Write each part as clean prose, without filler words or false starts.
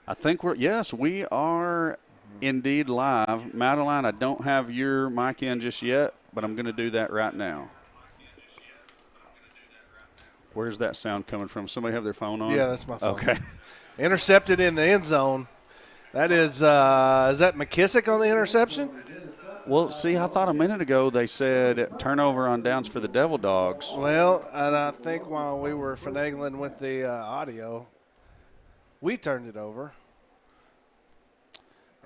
I think we are indeed live. Madeline, I don't have your mic in just yet, but I'm going to do that right now. Where's that sound coming from? Somebody have their phone on? Yeah, that's my phone. Okay. Intercepted in the end zone. That is that McKissick on the interception? Well, see, I thought a minute ago they said turnover on downs for the Devil Dogs. Well, and I think while we were finagling with the audio, we turned it over.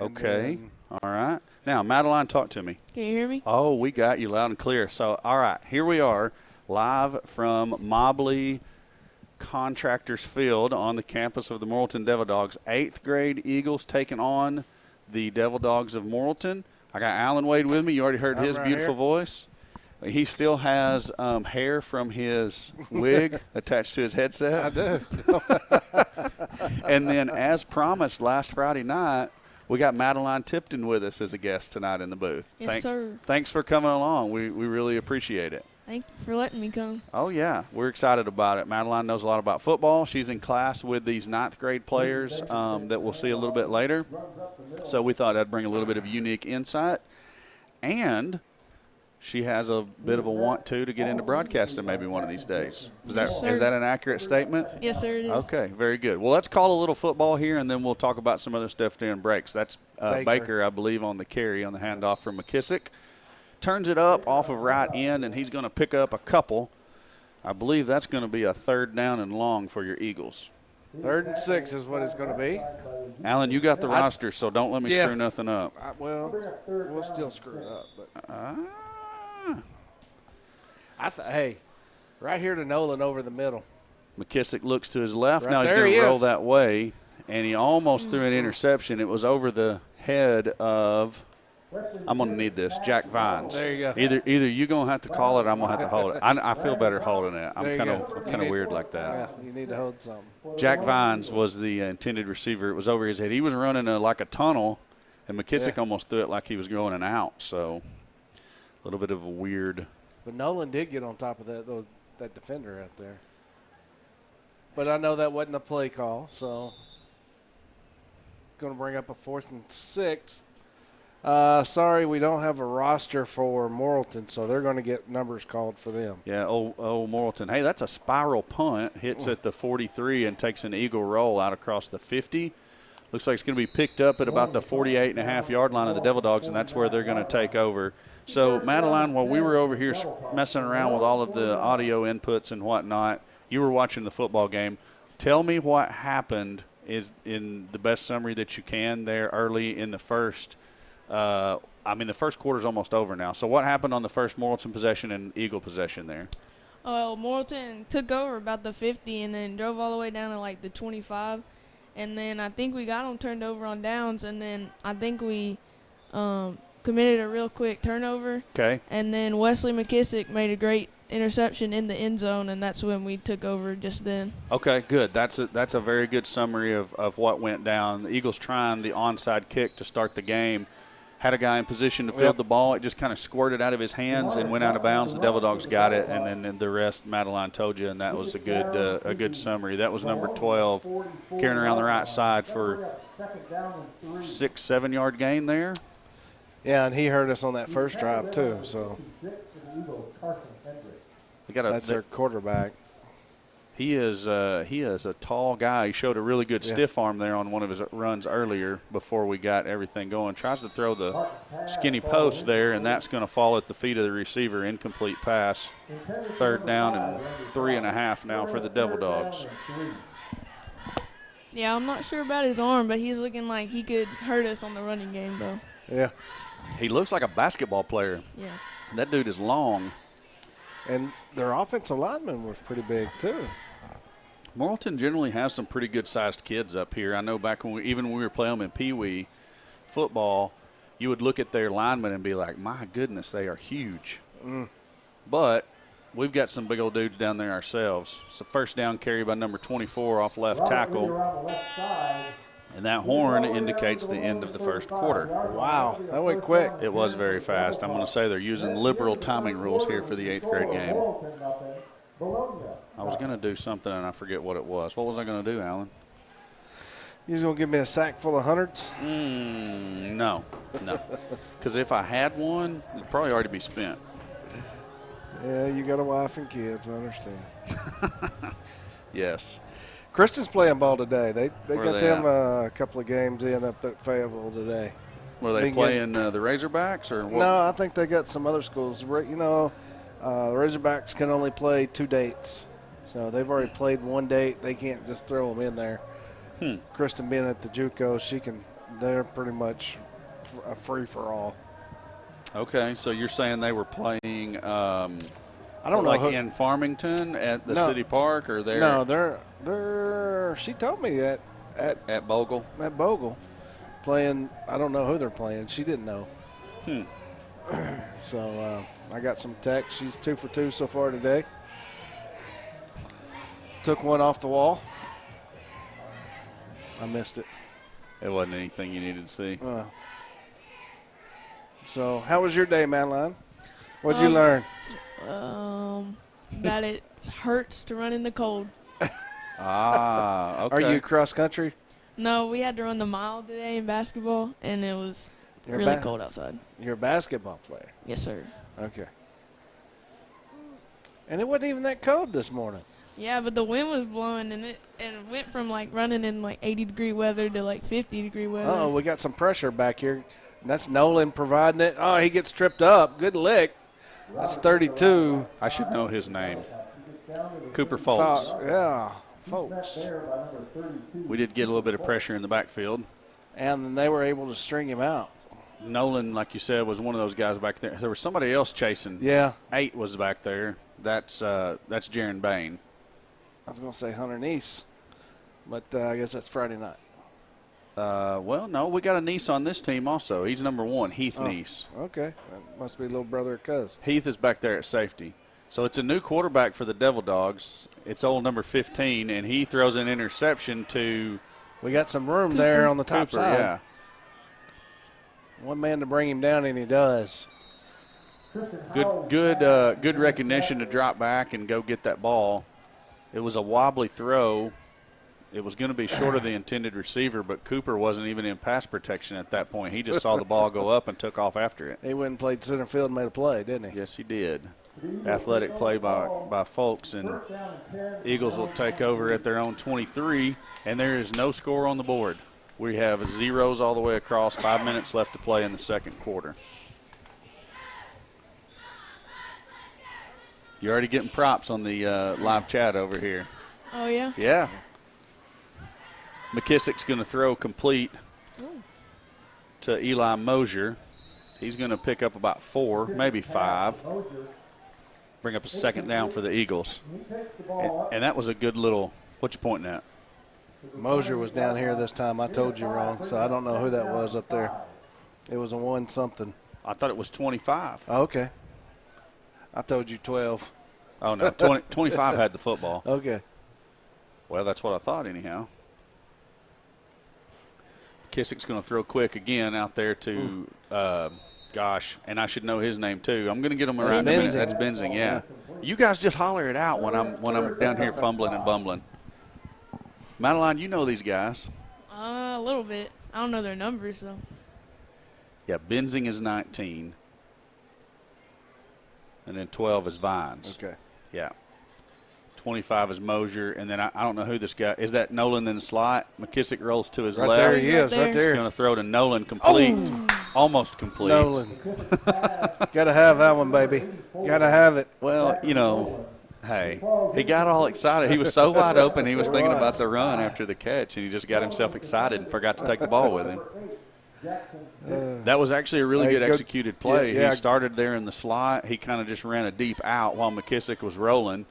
Okay. All right. Now, Madeline, talk to me. Can you hear me? Oh, we got you loud and clear. So, all right, here we are live from Mobley Contractors Field on the campus of the Morrilton Devil Dogs. 8th grade Eagles taking on the Devil Dogs of Morrilton. I got Alan Wade with me. You already heard his beautiful voice. He still has hair from his wig attached to his headset. I do. And then, as promised last Friday night, we got Madeline Tipton with us as a guest tonight in the booth. Yes, sir. Thanks for coming along. We really appreciate it. Thank you for letting me come. Oh, yeah. We're excited about it. Madeline knows a lot about football. She's in class with these 9th grade players that we'll see a little bit later. So we thought I'd bring a little bit of unique insight. And she has a bit of a want to get into broadcasting maybe one of these days. Is that an accurate statement? Yes, sir, it is. Okay, very good. Well, let's call a little football here, and then we'll talk about some other stuff during breaks. That's Baker, I believe, on the carry on the handoff from McKissick. Turns it up off of right end, and he's going to pick up a couple. I believe that's going to be a 3rd down and long for your Eagles. 3rd and 6 is what it's going to be. Alan, you got the roster, so don't let me screw nothing up. We'll still screw it up. But hey, right here to Nolan over the middle. McKissick looks to his left. Right now he's there going to he roll is. that way, and he almost threw an interception. It was over the head of – I'm going to need this, Jack Vines. There you go. Either you're going to have to call it or I'm going to have to hold it. I feel better holding it. I'm kind of weird like that. Yeah, you need to hold something. Jack Vines was the intended receiver. It was over his head. He was running like a tunnel, and McKissick almost threw it like he was going an out. So a little bit of a weird. But Nolan did get on top of that defender out there. But I know that wasn't a play call, so it's going to bring up a 4th and 6. Sorry, we don't have a roster for Morrilton, so they're going to get numbers called for them. Yeah, old Morrilton. Hey, that's a spiral punt. Hits at the 43 and takes an eagle roll out across the 50. Looks like it's going to be picked up at about the 48.5-yard line of the Devil Dogs, and that's where they're going to take over. So, Madeline, while we were over here messing around with all of the audio inputs and whatnot, you were watching the football game. Tell me what happened is in the best summary that you can there early in the first. The first quarter's almost over now. So what happened on the first Morrilton possession and Eagle possession there? Well, Morrilton took over about the 50 and then drove all the way down to like the 25. And then I think we got them turned over on downs, and then I think we committed a real quick turnover. Okay. And then Wesley McKissick made a great interception in the end zone, and that's when we took over just then. Okay, good. That's a very good summary of what went down. The Eagles trying the onside kick to start the game. Had a guy in position to field the ball. It just kind of squirted out of his hands and went out of bounds. The Devil Dogs got it, and then the rest Madeline told you, and that was a good summary. That was number 12 carrying around the right side for 6-7 yard gain there. Yeah, and he hurt us on that first drive too. So that's their quarterback. He is a tall guy. He showed a really good stiff arm there on one of his runs earlier before we got everything going. Tries to throw the skinny post there, and that's going to fall at the feet of the receiver. Incomplete pass. 3rd down and 3.5 now for the Devil Dogs. Yeah, I'm not sure about his arm, but he's looking like he could hurt us on the running game, though. Yeah. He looks like a basketball player. Yeah. That dude is long. And their offensive lineman was pretty big, too. Morrilton generally has some pretty good-sized kids up here. I know back when we were playing them in Pee Wee football, you would look at their linemen and be like, my goodness, they are huge. But we've got some big old dudes down there ourselves. It's a 1st down carry by number 24 off left tackle. And that horn indicates the end of the first quarter. Wow, that went quick. It was very fast. I'm going to say they're using liberal timing rules here for the 8th grade game. I was going to do something, and I forget what it was. What was I going to do, Alan? You just going to give me a sack full of hundreds? No. Because if I had one, it'd probably already be spent. Yeah, you got a wife and kids. I understand. Yes. Kristen's playing ball today. They Where got they them at? a couple of games in up at Fayetteville today. Were they playing the Razorbacks or what? No, I think they got some other schools. You know, the Razorbacks can only play 2 dates. So they've already played 1 date. They can't just throw them in there. Kristen being at the JUCO, they're pretty much a free-for-all. Okay, so you're saying they were playing I don't know who, in Farmington at the No. city park or there? No, they're she told me that at Bogle. at Bogle playing. I don't know who they're playing. She didn't know. So I got some text. She's 2 for 2 so far today. Took one off the wall. I missed it. It wasn't anything you needed to see. So how was your day, Madeline? What'd you learn? That it hurts to run in the cold. Okay. Are you cross country? No, we had to run the mile today in basketball, and it was You're really cold outside. You're a basketball player. Yes, sir. Okay. And it wasn't even that cold this morning. Yeah, but the wind was blowing, and it went from like running in like 80-degree weather to like 50-degree weather. Oh, we got some pressure back here. And that's Nolan providing it. Oh, he gets tripped up. Good lick. That's 32. I should know his name. Cooper Foltz. Yeah, folks. We did get a little bit of pressure in the backfield. And they were able to string him out. Nolan, like you said, was one of those guys back there. There was somebody else chasing. Yeah. 8 was back there. That's Jaron Bain. I was going to say Hunter Neese, but I guess that's Friday night. Well, no, we got a Neese on this team also. He's number 1, Heath Neese. Okay. That must be little brother or cuz. Heath is back there at safety. So it's a new quarterback for the Devil Dogs. It's old number 15, and he throws an interception to We got some room there on the top Cooper. side. Yeah. One man to bring him down, and he does. Good recognition to drop back and go get that ball. It was a wobbly throw. It was going to be short of the intended receiver, but Cooper wasn't even in pass protection at that point. He just saw the ball go up and took off after it. He went and played center field and made a play, didn't he? Yes, he did. Athletic play by Folks, and Eagles will take over at their own 23, and there is no score on the board. We have zeros all the way across, 5 minutes left to play in the second quarter. You're already getting props on the live chat over here. Oh, yeah? Yeah. McKissick's going to throw complete to Eli Mosier. He's going to pick up about 4, maybe 5. Bring up a second down for the Eagles. And that was a good little – what you pointing at? Mosier was down here this time. I told you wrong, so I don't know who that was up there. It was a 1-something. I thought it was 25. Oh, okay. I told you 12. Oh, no, 25 had the football. Okay. Well, that's what I thought anyhow. Kissick's going to throw quick again out there to, and I should know his name too. I'm going to get him around in a minute. That's Benzing, yeah. You guys just holler it out when I'm down here fumbling and bumbling. Madeline, you know these guys. A little bit. I don't know their numbers, though. Yeah, Benzing is 19. And then 12 is Vines. Okay. Yeah. 25 is Mosier, and then I don't know who this guy is. That Nolan in the slot? McKissick rolls to his Right left. there he is, right He's there. going to throw to Nolan complete. Almost complete. Nolan. Got to have that one, baby. Got to have it. Well, hey, he got all excited. He was so wide open, he was thinking about the run after the catch, and he just got himself excited and forgot to take the ball with him. That was actually a really good executed play. Yeah. He started there in the slot. He kind of just ran a deep out while McKissick was rolling.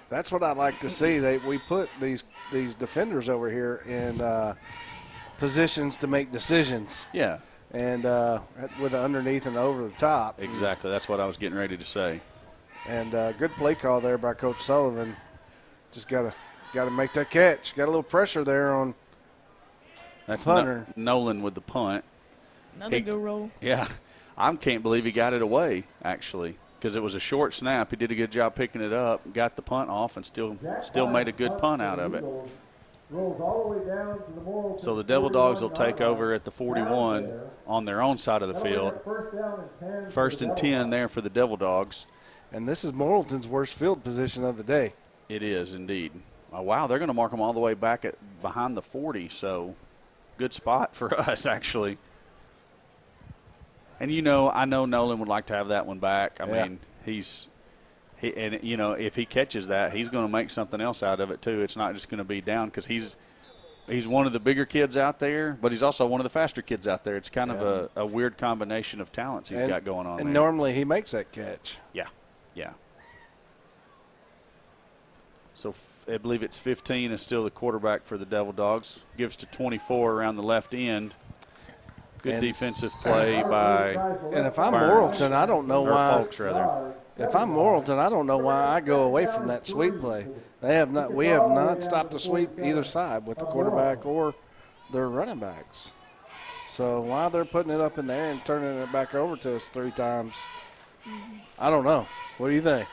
That's what I'd like to see. We put these defenders over here in positions to make decisions. Yeah. And with the underneath and over the top. Exactly. That's what I was getting ready to say. And good play call there by Coach Sullivan. Just got to make that catch. Got a little pressure there on That's punter. Nolan with the punt. Another good roll. Yeah. I can't believe he got it away, actually, because it was a short snap. He did a good job picking it up, got the punt off, and still made a good punt out of it. So the Devil Dogs will take over at the 41 on their own side of the field. First and 10 there for the Devil Dogs. And this is Morrilton's worst field position of the day. It is indeed. Oh, wow, they're going to mark them all the way back at behind the 40, so good spot for us, actually. And, I know Nolan would like to have that one back. I mean, if he catches that, he's going to make something else out of it, too. It's not just going to be down because he's one of the bigger kids out there, but he's also one of the faster kids out there. It's kind of a weird combination of talents he's got going on there. And normally he makes that catch. Yeah. So I believe it's 15 is still the quarterback for the Devil Dogs. Gives to 24 around the left end. Good defensive play by And if I'm Burns, Morrilton, I don't know or why. Folks, rather. If I'm Morrilton, I don't know why I go away from that sweep play. We have not stopped the sweep either side with the quarterback or their running backs. So why they're putting it up in there and turning it back over to us 3 times, I don't know. What do you think?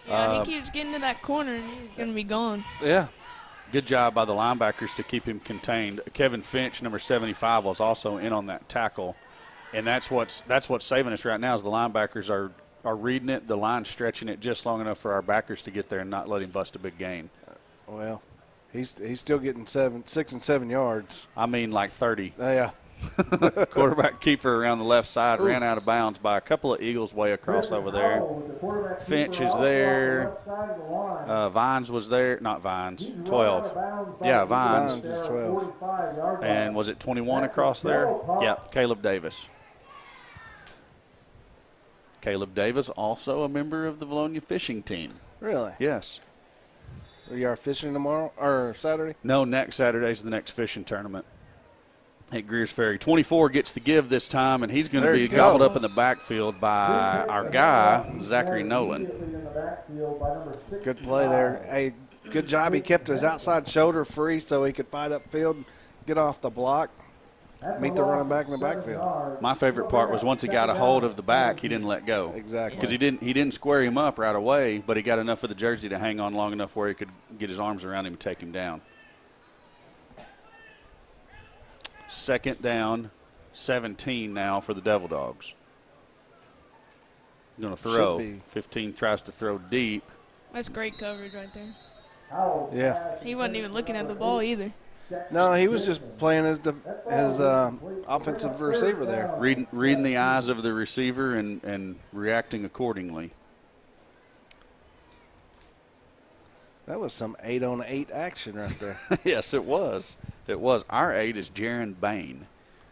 Yeah, he keeps getting to that corner and he's going to be gone. Yeah. Good job by the linebackers to keep him contained. Kevin Finch, number 75, was also in on that tackle. And that's what's saving us right now is the linebackers are reading it, the line stretching it just long enough for our backers to get there and not let him bust a big gain. Well, he's still getting 6 and 7 yards. I mean like 30. Yeah. Quarterback keeper around the left side ran out of bounds by a couple of Eagles way across over there. Finch is there. Vines was there. Not Vines. 12. Yeah, Vines. Vines is 12. And was it 21 across there? Yep, Caleb Davis. Caleb Davis, also a member of the Vilonia fishing team. Really? Yes. We are fishing tomorrow or Saturday? No, next Saturday's the next fishing tournament at Greers Ferry. 24 gets the give this time, and he's going to be gobbled up in the backfield by our guy, Zachary Nolan. Good play there. Hey, good job. He kept his outside shoulder free so he could fight upfield, get off the block, meet the running back in the backfield. My favorite part was once he got a hold of the back, he didn't let go. Exactly. Because he didn't square him up right away, but he got enough of the jersey to hang on long enough where he could get his arms around him and take him down. Second down, 17 now for the Devil Dogs. Going to throw. 15 tries to throw deep. That's great coverage right there. Yeah. He wasn't even looking at the ball either. No, he was just playing his offensive receiver there. Reading the eyes of the receiver and reacting accordingly. That was some 8-on-8 action right there. Yes, it was. It was. Our 8 is Jaron Bain.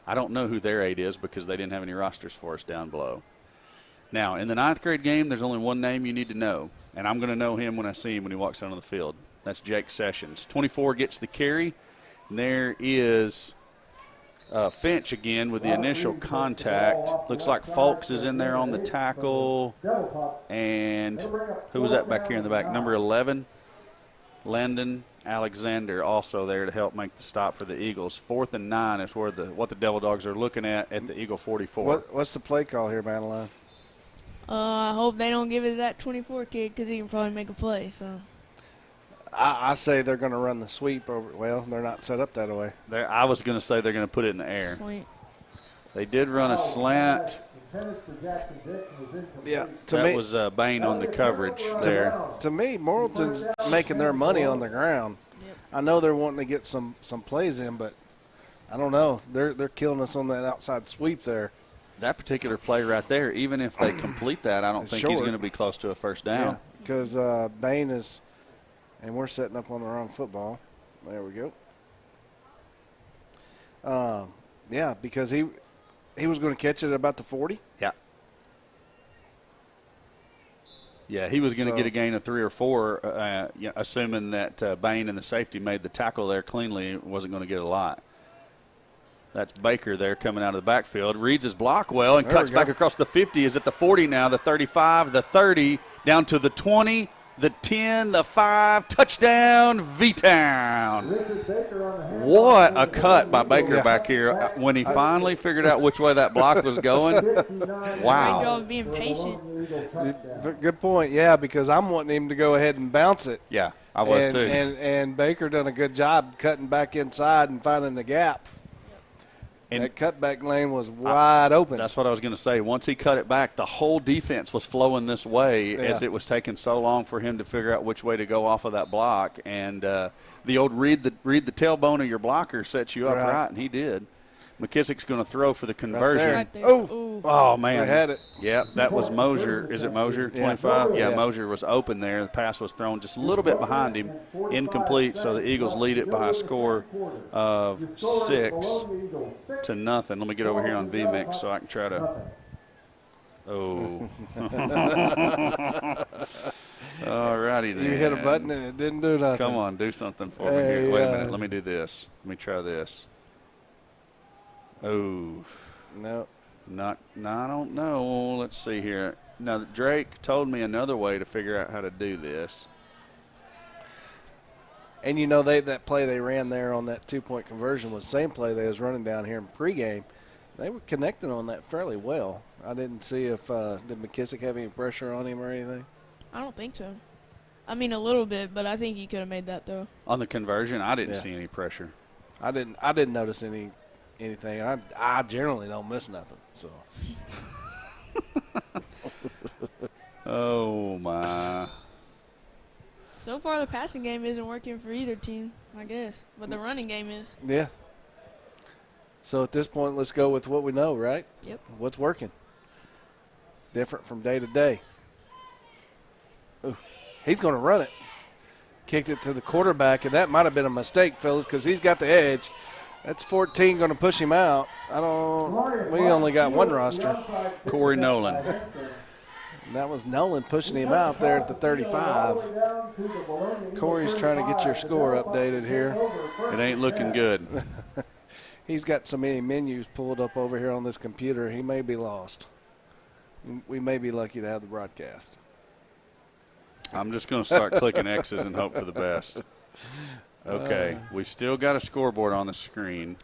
I don't know who their 8 is because they didn't have any rosters for us down below. Now, in the 9th grade game, there's only one name you need to know, and I'm going to know him when I see him when he walks out on the field. That's Jake Sessions. 24 gets the carry, and there is Finch again with the initial contact. Looks like Folks is in there on the tackle, and who was that back here in the back? Number 11, Landon Alexander, also there to help make the stop for the Eagles. 4th and 9 is where what the Devil Dogs are looking at the Eagle 44. What's the play call here, Madeline? I hope they don't give it to that 24 kid because he can probably make a play. So I say they're going to run the sweep over. Well, they're not set up that way. I was going to say they're going to put it in the air. slant. They did run a slant. Yeah, That was Bain on the coverage there. To me, Morrilton's making their money on the ground. Yep. I know they're wanting to get some plays in, but I don't know. They're killing us on that outside sweep there. That particular play right there, even if they complete that, I don't think he's short. going to be close to a first down. Because Bain is, and we're setting up on the wrong football. There we go. Yeah, because he was going to catch it at about the 40. Yeah. Yeah, he was going to get a gain of 3 or 4, assuming that Bain and the safety made the tackle there cleanly. Wasn't going to get a lot. That's Baker there coming out of the backfield. Reads his block well and cuts back across the 50. Is at the 40 now, the 35, the 30, down to the 20, the 10, the 5. Touchdown, V-Town. What a cut by Baker back here. When he finally figured out which way that block was going, Great wow. job of being patient. Good point. Yeah, because I'm wanting him to go ahead and bounce it. Yeah, I was too. And Baker done a good job cutting back inside and finding the gap. And that cutback lane was wide open. That's what I was going to say. Once he cut it back, the whole defense was flowing this way as it was taking so long for him to figure out which way to go off of that block. And the old read the tailbone of your blocker sets you up right, and he did. McKissick's going to throw for the conversion. Right there. Oh, man. They had it. Yep, that was Mosier. Is it Mosier, 25? Yeah, Mosier was open there. The pass was thrown just a little bit behind him, incomplete, so the Eagles lead it by a score of 6-0. Let me get over here on VMix so I can try to – oh. All righty then. You hit a button and it didn't do nothing. Come on, do something for me here. Wait a minute. Let me do this. Let me try this. Oh. No. I don't know. Let's see here. Now, Drake told me another way to figure out how to do this. And, you know, that play they ran there on that two-point conversion was the same play they was running down here in pregame. They were connecting on that fairly well. I didn't see if did McKissick have any pressure on him or anything? I don't think so. I mean, a little bit, but I think he could have made that throw. On the conversion, I didn't see any pressure. I didn't notice anything. I generally don't miss nothing. So. Oh my. So far, the passing game isn't working for either team, I guess, but the running game is. Yeah. So at this point, let's go with what we know, right? Yep. What's working? Different from day to day. Ooh, he's going to run it. Kicked it to the quarterback, and that might have been a mistake, fellas, because he's got the edge. That's 14 going to push him out. We only got one roster. Corey Nolan. And that was Nolan pushing him out there at the 35. Corey's trying to get your score updated here. It ain't looking good. He's got so many menus pulled up over here on this computer, he may be lost. We may be lucky to have the broadcast. I'm just going to start clicking X's and hope for the best. Okay, we've still got a scoreboard on the screen,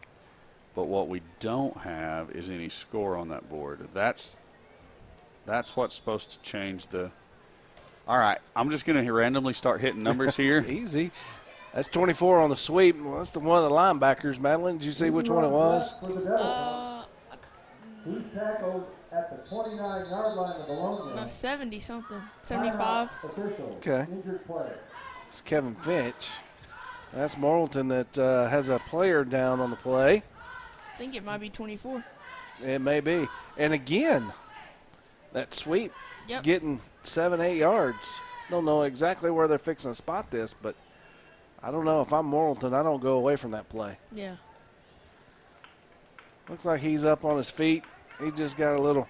but what we don't have is any score on that board. That's what's supposed to change the – all right, I'm just going to randomly start hitting numbers here. Easy. That's 24 on the sweep. Well, that's one of the linebackers. Madeline, did you see which one it was? He's tackled at the 29-yard line of Vilonia. No, 70-something, 75. Okay. It's Kevin Finch. That's Morrilton that has a player down on the play. I think it might be 24. It may be. And again, that sweep getting 7-8 yards. Don't know exactly where they're fixing to spot this, but I don't know. If I'm Morrilton, I don't go away from that play. Yeah. Looks like he's up on his feet. He just got a little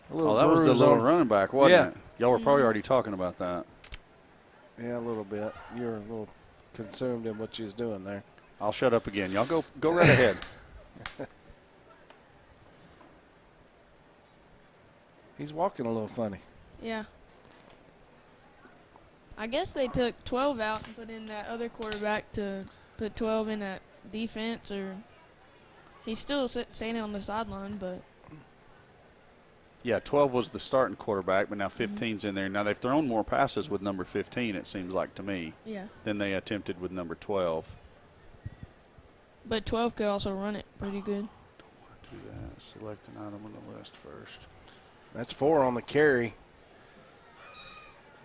that was the little running back, wasn't it? Y'all were probably already talking about that. Yeah, a little bit. You're a little consumed in what she's doing there. I'll shut up again. Y'all go right ahead. He's walking a little funny. Yeah. I guess they took 12 out and put in that other quarterback to put 12 in that defense, or he's still standing on the sideline, but. Yeah, 12 was the starting quarterback, but now 15's in there. Now they've thrown more passes with number 15, it seems like to me, than they attempted with number 12. But 12 could also run it pretty good. Don't want to do that. Select an item on the list first. That's 4 on the carry.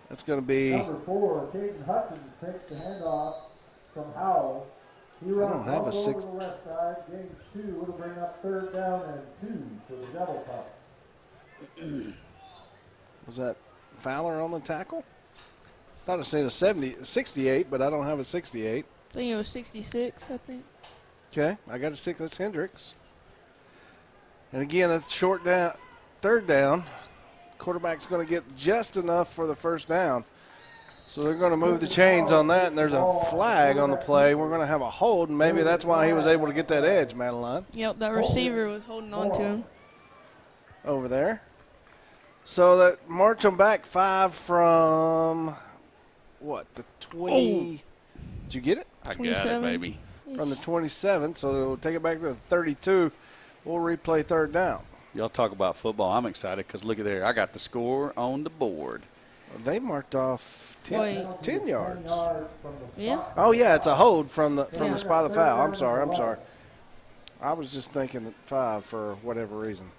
That's going to be. Number 4, Caden Hutchins takes the handoff from Howell. He runs have a 6. over the left side, gains 2. It'll bring up 3rd down and 2 for the Devil Pup. Was that Fowler on the tackle? Thought I seen a 68, but I don't have a 68. I think it was 66, I think. Okay, I got a 6. That's Hendricks. And again, that's short down, 3rd down. Quarterback's going to get just enough for the 1st down. So they're going to move the chains on that, and there's a flag on the play. We're going to have a hold, and maybe that's why he was able to get that edge, Madeline. Yep, that receiver was holding on to him. Over there. So that march them back 5 from, the 20. Did you get it? I got it, baby. From the 27, so we'll take it back to the 32. We'll replay 3rd down. Y'all talk about football. I'm excited because look at there. I got the score on the board. They marked off 10 yards. Yeah. Oh, yeah, it's a hold from the spot of the foul. I'm sorry. I was just thinking 5 for whatever reason.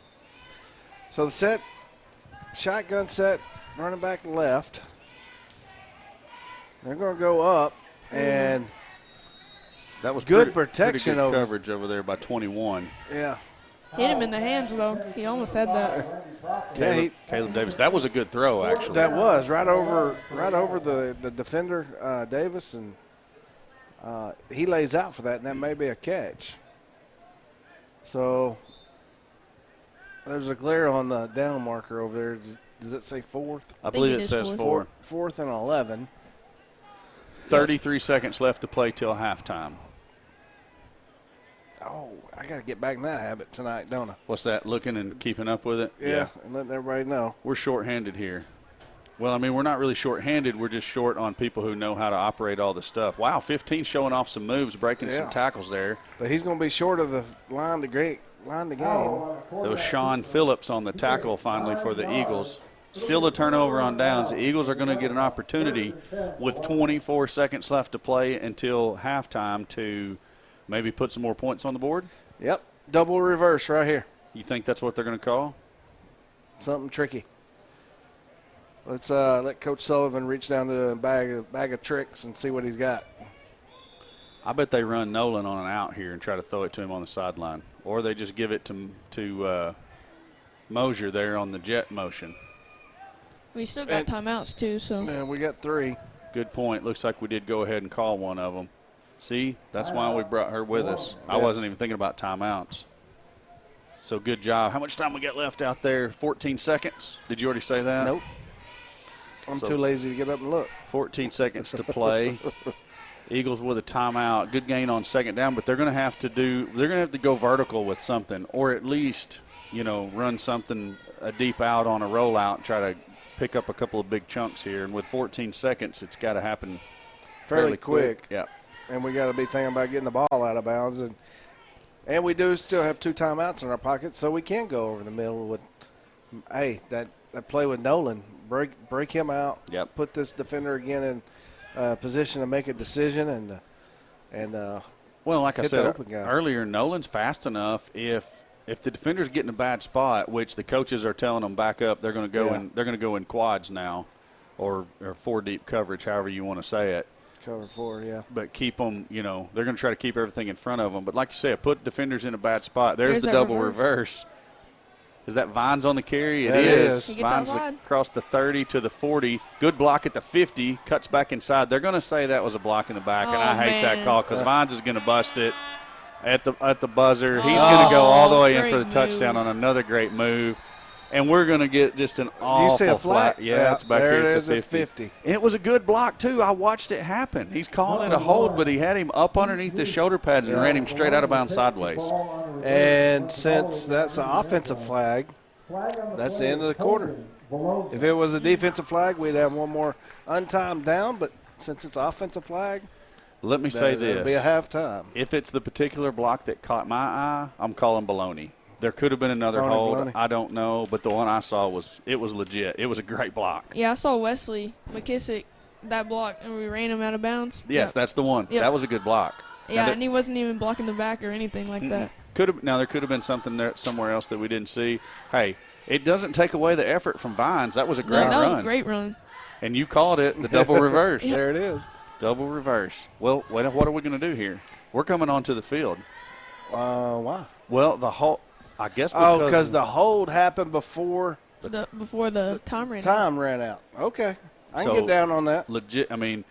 So the set, shotgun set, running back left. They're going to go up, and that was good pretty protection good over coverage over there by 21. Yeah. Hit him in the hands, though. He almost had that. Caleb Davis. That was a good throw, actually. That was right over the defender, Davis, and he lays out for that, and that may be a catch. So there's a glare on the down marker over there. Does it say 4th? I believe it says 4. 4th and 11. 33 seconds left to play till halftime. Oh, I got to get back in that habit tonight, don't I? What's that, looking and keeping up with it? Yeah, and letting everybody know. We're shorthanded here. Well, I mean, we're not really shorthanded. We're just short on people who know how to operate all the stuff. Wow, 15 showing off some moves, breaking some tackles there. But he's going to be short of the line to gain. There was Sean Phillips on the tackle finally for the Eagles. Still a turnover on downs. The Eagles are going to get an opportunity with 24 seconds left to play until halftime to maybe put some more points on the board. Yep, double reverse right here. You think that's what they're going to call? Something tricky. Let's let Coach Sullivan reach down to a bag of tricks and see what he's got. I bet they run Nolan on an out here and try to throw it to him on the sideline. Or they just give it to Mosier there on the jet motion. We still got timeouts, too, so. Yeah, we got 3. Good point. Looks like we did go ahead and call one of them. See, that's why we brought her with us. I wasn't even thinking about timeouts. So good job. How much time we got left out there? 14 seconds. Did you already say that? Nope. I'm too lazy to get up and look. 14 seconds to play. Eagles with a timeout. Good gain on second down, but they're going to have to go vertical with something, or at least, run something a deep out on a rollout and try to pick up a couple of big chunks here. And with 14 seconds, it's got to happen fairly quick. Yeah. And we got to be thinking about getting the ball out of bounds, and we do still have 2 timeouts in our pocket, so we can go over the middle with. Hey, that play with Nolan, break him out. Yep. Put this defender again in position to make a decision, and well, like I said earlier, Nolan's fast enough. If the defender's getting a bad spot, which the coaches are telling them back up, they're going to go in. They're going to go in quads now, or 4 deep coverage, however you want to say it. Cover 4, yeah. But keep them, they're going to try to keep everything in front of them. But like you said, put defenders in a bad spot. There's the double reverse. Is that Vines on the carry? It is. Vines across the 30 to the 40. Good block at the 50. Cuts back inside. They're going to say that was a block in the back, and I hate that call because Vines is going to bust it at the buzzer. He's going to go all the way in for the touchdown on another great move. And we're going to get just an awful you see a flag? Yeah, it's back there here it at is the 50. And it was a good block, too. I watched it happen. He's calling it a hold, but he had him up underneath his shoulder pads and ran him straight out of bounds sideways. And since that's an offensive flag, that's the end of the quarter. If it was a defensive flag, we'd have one more untimed down, but since it's an offensive flag, let me say this. It'll be a halftime. If it's the particular block that caught my eye, I'm calling baloney. There could have been another hold. Baloney. I don't know, but the one I saw was legit. It was a great block. Yeah, I saw Wesley McKissick that block, and we ran him out of bounds. Yes, that's the one. Yep. That was a good block. Yeah, and he wasn't even blocking the back or anything like that. There could have been something there somewhere else that we didn't see. Hey, it doesn't take away the effort from Vines. That was a great run. That was a great run. And you called it the double reverse. There it is. Double reverse. Well, what are we going to do here? We're coming onto the field. Why? Well, the whole – I guess because the hold happened before the time ran out. Okay. I can get down on that. Legit. I mean,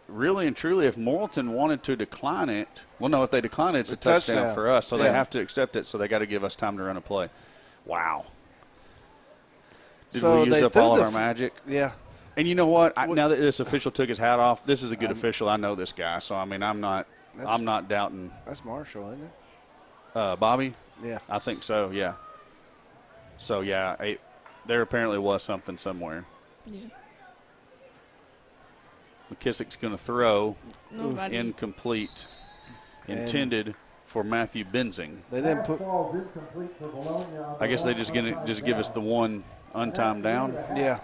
really and truly, if Morrilton wanted to decline it, well, no, if they decline it, it's a touchdown for us. So they have to accept it, so they got to give us time to run a play. Wow. Did we use up all of our magic? Yeah. And you know what? Now that this official took his hat off, this is a good official. I know this guy, so I mean, I'm not doubting. That's Marshall, isn't it? Bobby? Yeah. I think so, yeah. So, yeah, there apparently was something somewhere. Yeah. McKissick's going to throw. Nobody. Incomplete. Intended for Matthew Benzing. They didn't put. Ball's incomplete for Vilonia on the I guess they left just side. give us the one untimed down. Yeah,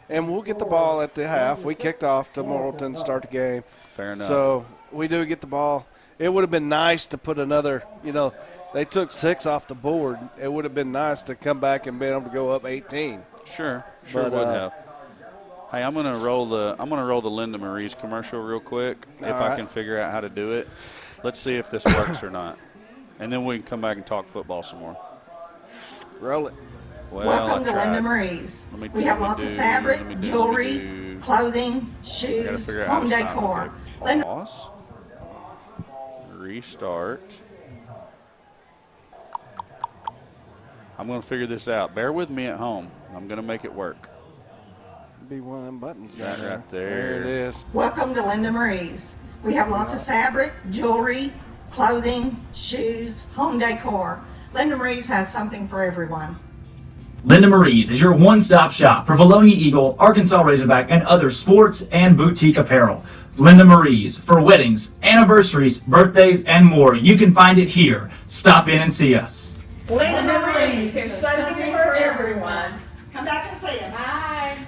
and we'll get the ball at the half. We kicked off to Morrilton to start the game. Fair enough. So we do get the ball. It would have been nice to put another, they took 6 off the board. It would have been nice to come back and be able to go up 18. Sure But, would have. Hey, I'm gonna roll the Linda Marie's commercial real quick if I can figure out how to do it. Let's see if this works or not, and then we can come back and talk football some more. Roll it. Well, Welcome to I tried. Linda Marie's. Let me- We let have me lots do- of let me fabric, do- jewelry, clothing, I gotta shoes, figure out how home to stop. decor. Okay, Linda pause. Restart. I'm going to figure this out. Bear with me at home. I'm going to make it work. Be one of them buttons. That down right There there. it is. Welcome to Linda Marie's. We have lots of fabric, jewelry, clothing, shoes, home decor. Linda Marie's has something for everyone. Linda Marie's is your one-stop shop for Vilonia Eagle, Arkansas Razorback, and other sports and boutique apparel. Linda Marie's for weddings, anniversaries, birthdays, and more. You can find it here. Stop in and see us. Linda Marie's, there's something for everyone. Come back and see us. Bye.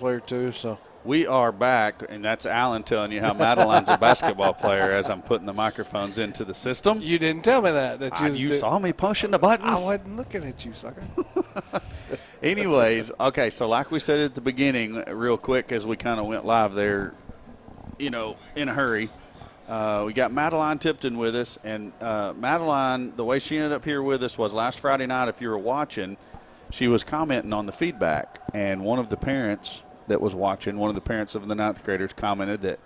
player too. So We are back, and that's Alan telling you how Madeline's a basketball player as I'm putting the microphones into the system. you didn't tell me that. You saw me pushing the buttons. I wasn't looking at you, sucker. Anyways, okay, so like we said at the beginning, real quick as we kind of went live there, in a hurry, we got Madeline Tipton with us. And Madeline, the way she ended up here with us was last Friday night, if you were watching, she was commenting on the feedback. And one of the parents that was watching, one of the parents of the ninth graders commented that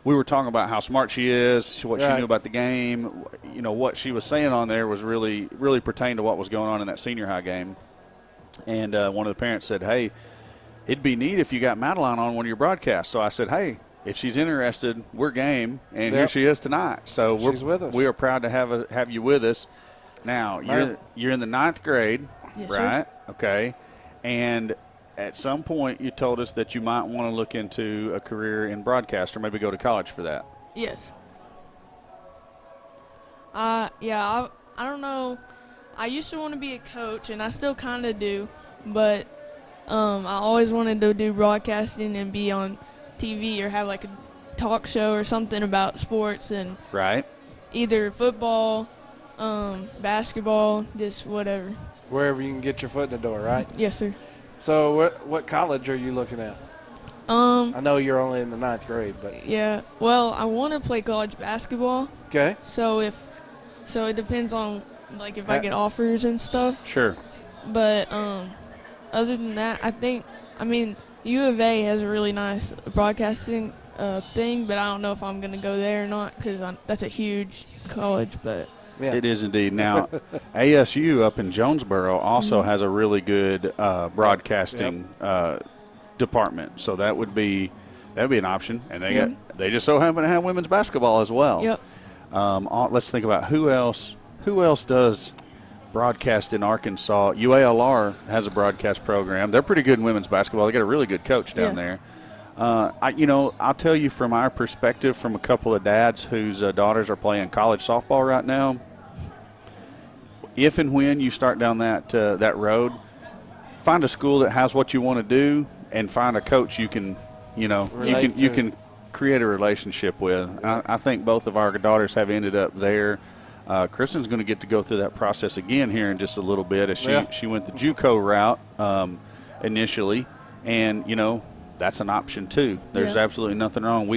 we were talking about how smart she is, what she knew about the game. What she was saying on there was really, really pertained to what was going on in that senior high game. And one of the parents said, hey, it'd be neat if you got Madeline on one of your broadcasts. So I said, hey, if she's interested, we're game. And here she is tonight. So she's with us. We are proud to have you with us. Now, you're in the ninth grade, yes, right? Sir. Okay. And at some point you told us that you might want to look into a career in broadcast or maybe go to college for that. Yes. I don't know. I used to want to be a coach, and I still kind of do, but I always wanted to do broadcasting and be on TV or have like a talk show or something about sports and either football, basketball, just whatever. Wherever you can get your foot in the door, right? Yes, sir. So what college are you looking at? I know you're only in the ninth grade, but yeah. Well, I want to play college basketball. Okay. So it depends on like if I get offers and stuff. Sure. But other than that, U of A has a really nice broadcasting thing, but I don't know if I'm going to go there or not because that's a huge college. But yeah. It is indeed. Now, ASU up in Jonesboro also has a really good broadcasting department, so that would be an option. And they just so happen to have women's basketball as well. Yep. Let's think about who else does broadcast in Arkansas. UALR has a broadcast program. They're pretty good in women's basketball. They got a really good coach down there. I'll tell you from our perspective, from a couple of dads whose daughters are playing college softball right now, if and when you start down that road, find a school that has what you want to do and find a coach you can create a relationship with. I think both of our daughters have ended up there. Kristen's going to get to go through that process again here in just a little bit as she went the JUCO route initially, and that's an option too. There's absolutely nothing wrong.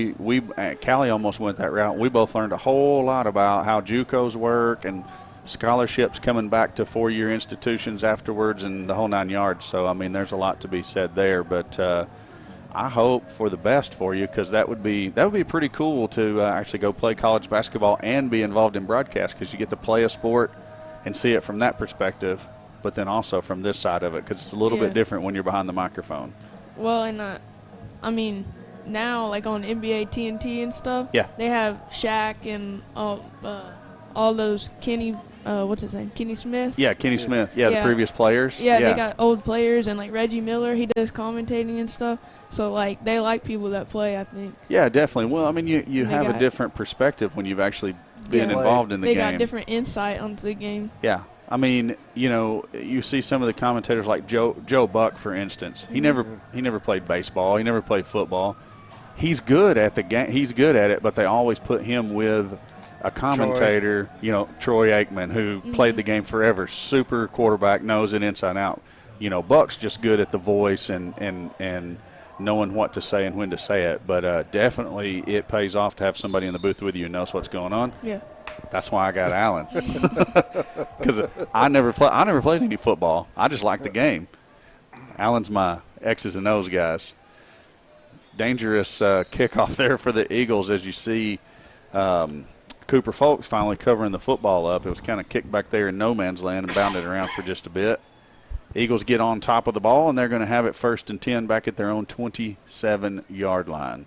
Callie almost went that route. We both learned a whole lot about how JUCOs work and scholarships coming back to four-year institutions afterwards and the whole 9 yards. So there's a lot to be said there, but I hope for the best for you because that would be pretty cool to actually go play college basketball and be involved in broadcast because you get to play a sport and see it from that perspective, but then also from this side of it because it's a little bit different when you're behind the microphone. Well, and now like on NBA TNT and stuff, they have Shaq and all those Kenny. What's his name? Kenny Smith? Yeah, Kenny Smith. Yeah, the previous players. Yeah, they got old players, and like Reggie Miller, he does commentating and stuff. So, like, they like people that play, I think. Yeah, definitely. Well, you have a different perspective when you've actually been involved in the game. They got different insight onto the game. Yeah. You see some of the commentators like Joe Buck, for instance. He never played baseball. He never played football. He's good at the game. He's good at it, but they always put him with a commentator, Troy Aikman, who played the game forever, super quarterback, knows it inside out. Buck's just good at the voice and knowing what to say and when to say it. But definitely it pays off to have somebody in the booth with you who knows what's going on. Yeah. That's why I got Alan. Because I never played any football. I just like the game. Alan's my X's and O's guys. Dangerous kickoff there for the Eagles as you see Cooper Folks finally covering the football up. It was kind of kicked back there in no man's land and bounded around for just a bit. Eagles get on top of the ball, and they're going to have it 1st and 10 back at their own 27-yard line.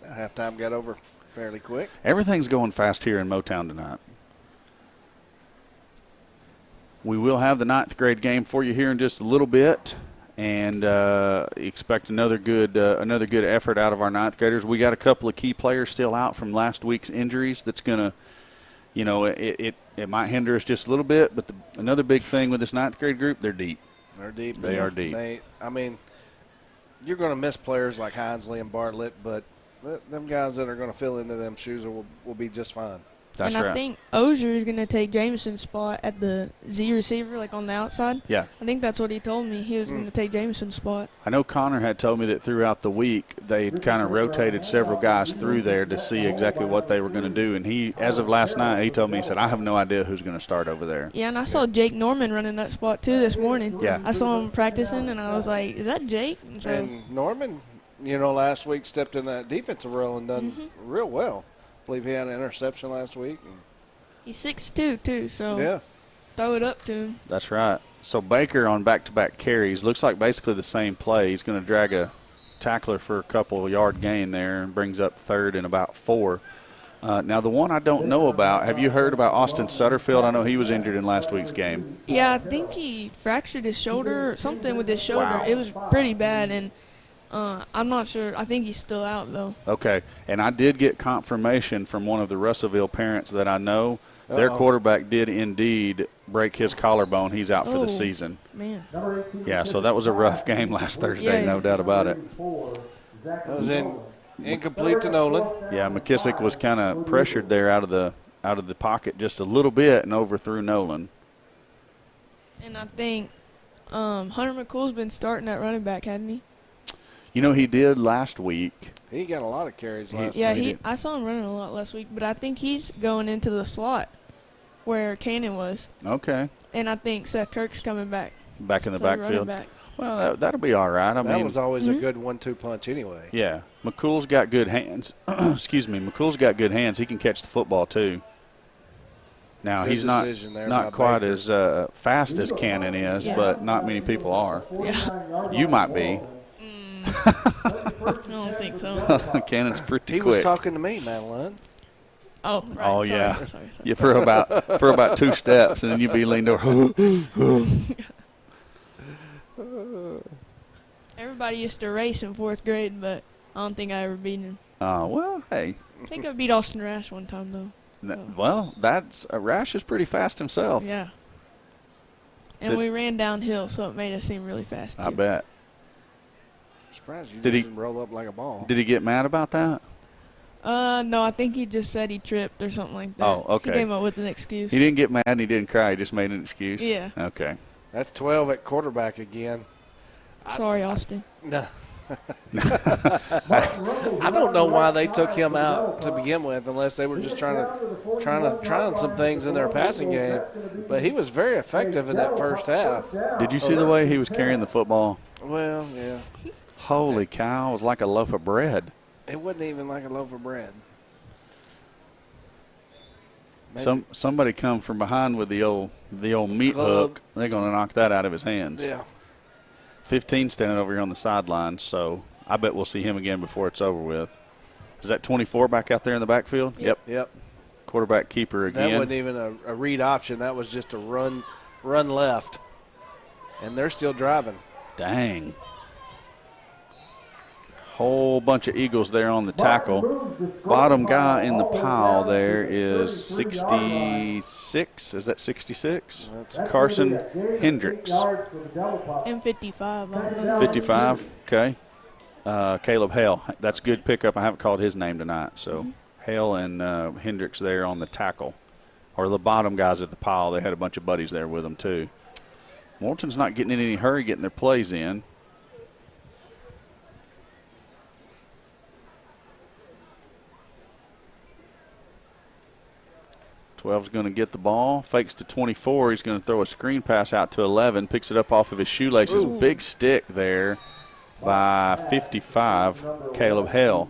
Halftime got over fairly quick. Everything's going fast here in Motown tonight. We will have the 9th grade game for you here in just a little bit, and expect another good effort out of our 9th graders. We got a couple of key players still out from last week's injuries. That's going to, it might hinder us just a little bit. But another big thing with this 9th grade group, they're deep. They're deep. They are deep. you're going to miss players like Hinesley and Bartlett, but them guys that are going to fill into them shoes will be just fine. That's and right. I think Ozier is going to take Jameson's spot at the Z receiver, like on the outside. Yeah. I think that's what he told me. He was going to take Jameson's spot. I know Connor had told me that throughout the week they'd kind of rotated several guys through there to see exactly what they were going to do. And he, as of last night, he told me, he said, I have no idea who's going to start over there. Yeah, and I saw Jake Norman running that spot too this morning. Yeah. I saw him practicing, and I was like, is that Jake? So, And Norman, last week stepped in that defensive role and done real well. I believe he had an interception last week. he's 6'2", too, so Yeah. throw it up to him. That's right. So Baker on back-to-back carries looks like basically the same play. He's going to drag a tackler for a couple yard gain there and brings up third and about 4. Now, the one I don't know about, have you heard about Austin Sutterfield? I know he was injured in last week's game. Yeah, I think he fractured his shoulder or something with his shoulder. Wow. It was pretty bad, and I'm not sure. I think he's still out, though. Okay, and I did get confirmation from one of the Russellville parents that I know. Their quarterback did indeed break his collarbone. He's out for the season. Man. Yeah, so that was a rough game last Thursday, no doubt about it. That was incomplete to Nolan. Yeah, McKissick was kind of pressured there out of the pocket just a little bit and overthrew Nolan. And I think Hunter McCool's been starting at running back, hadn't he? You know, he did last week. He got a lot of carries last Yeah, week. I saw him running a lot last week, but I think he's going into the slot where Cannon was. Okay. And I think Seth Turk's coming back. Back in the play running backfield. back. Well, that'll be all right. I That mean, was always a good 1-2 punch anyway. yeah, McCool's got good hands. Excuse me, McCool's got good hands. He can catch the football too. Now Good he's not decision there not by quite Baker. as fast as Cannon is, Yeah. but not many people are. Yeah. You might be. I don't think so. Cannon's pretty He quick. was talking to me, Madeline. Oh, right. Oh, sorry, yeah. Sorry. Yeah, for about 2 steps, and then you'd be leaned over. Everybody used to race in 4th grade, but I don't think I ever beat him. Well, hey. I think I beat Austin Rash one time, though. Well, Rash is pretty fast himself. Yeah. And we ran downhill, so it made us seem really fast, too. I bet. Surprised you Did he- didn't roll up like a ball. Did he get mad about that? No, I think he just said he tripped or something like that. Oh, okay. He came up with an excuse. He didn't get mad and he didn't cry. He just made an excuse? Yeah. Okay. That's 12 at quarterback again. Sorry, Austin. No. I don't know why they took him out to begin with, unless they were just trying some things in their passing game. But he was very effective in that first half. Did you see the way he was carrying the football? Well, yeah, Holy cow, it was like a loaf of bread. it wasn't even like a loaf of bread. Maybe- Somebody come from behind with the old meat Club. hook. They're going to knock that out of his hands. Yeah. 15 standing over here on the sidelines, so I bet we'll see him again before it's over with. Is that 24 back out there in the backfield? Yep. Quarterback keeper again. That wasn't even a read option. That was just a run left. And they're still driving. Dang. Whole bunch of Eagles there on the tackle. Bottom guy in the pile there is 66. Is that 66? Carson Hendricks. And 55. I don't know. 55. Okay. Caleb Hale. That's a good pickup. I haven't called his name tonight. So Hale and Hendricks there on the tackle. Or the bottom guys at the pile. They had a bunch of buddies there with them too. Morton's not getting in any hurry getting their plays in. Twelve's going to get the ball, fakes to 24. He's going to throw a screen pass out to 11, picks it up off of his shoelaces. Ooh. Big stick there by 55, Caleb Hale.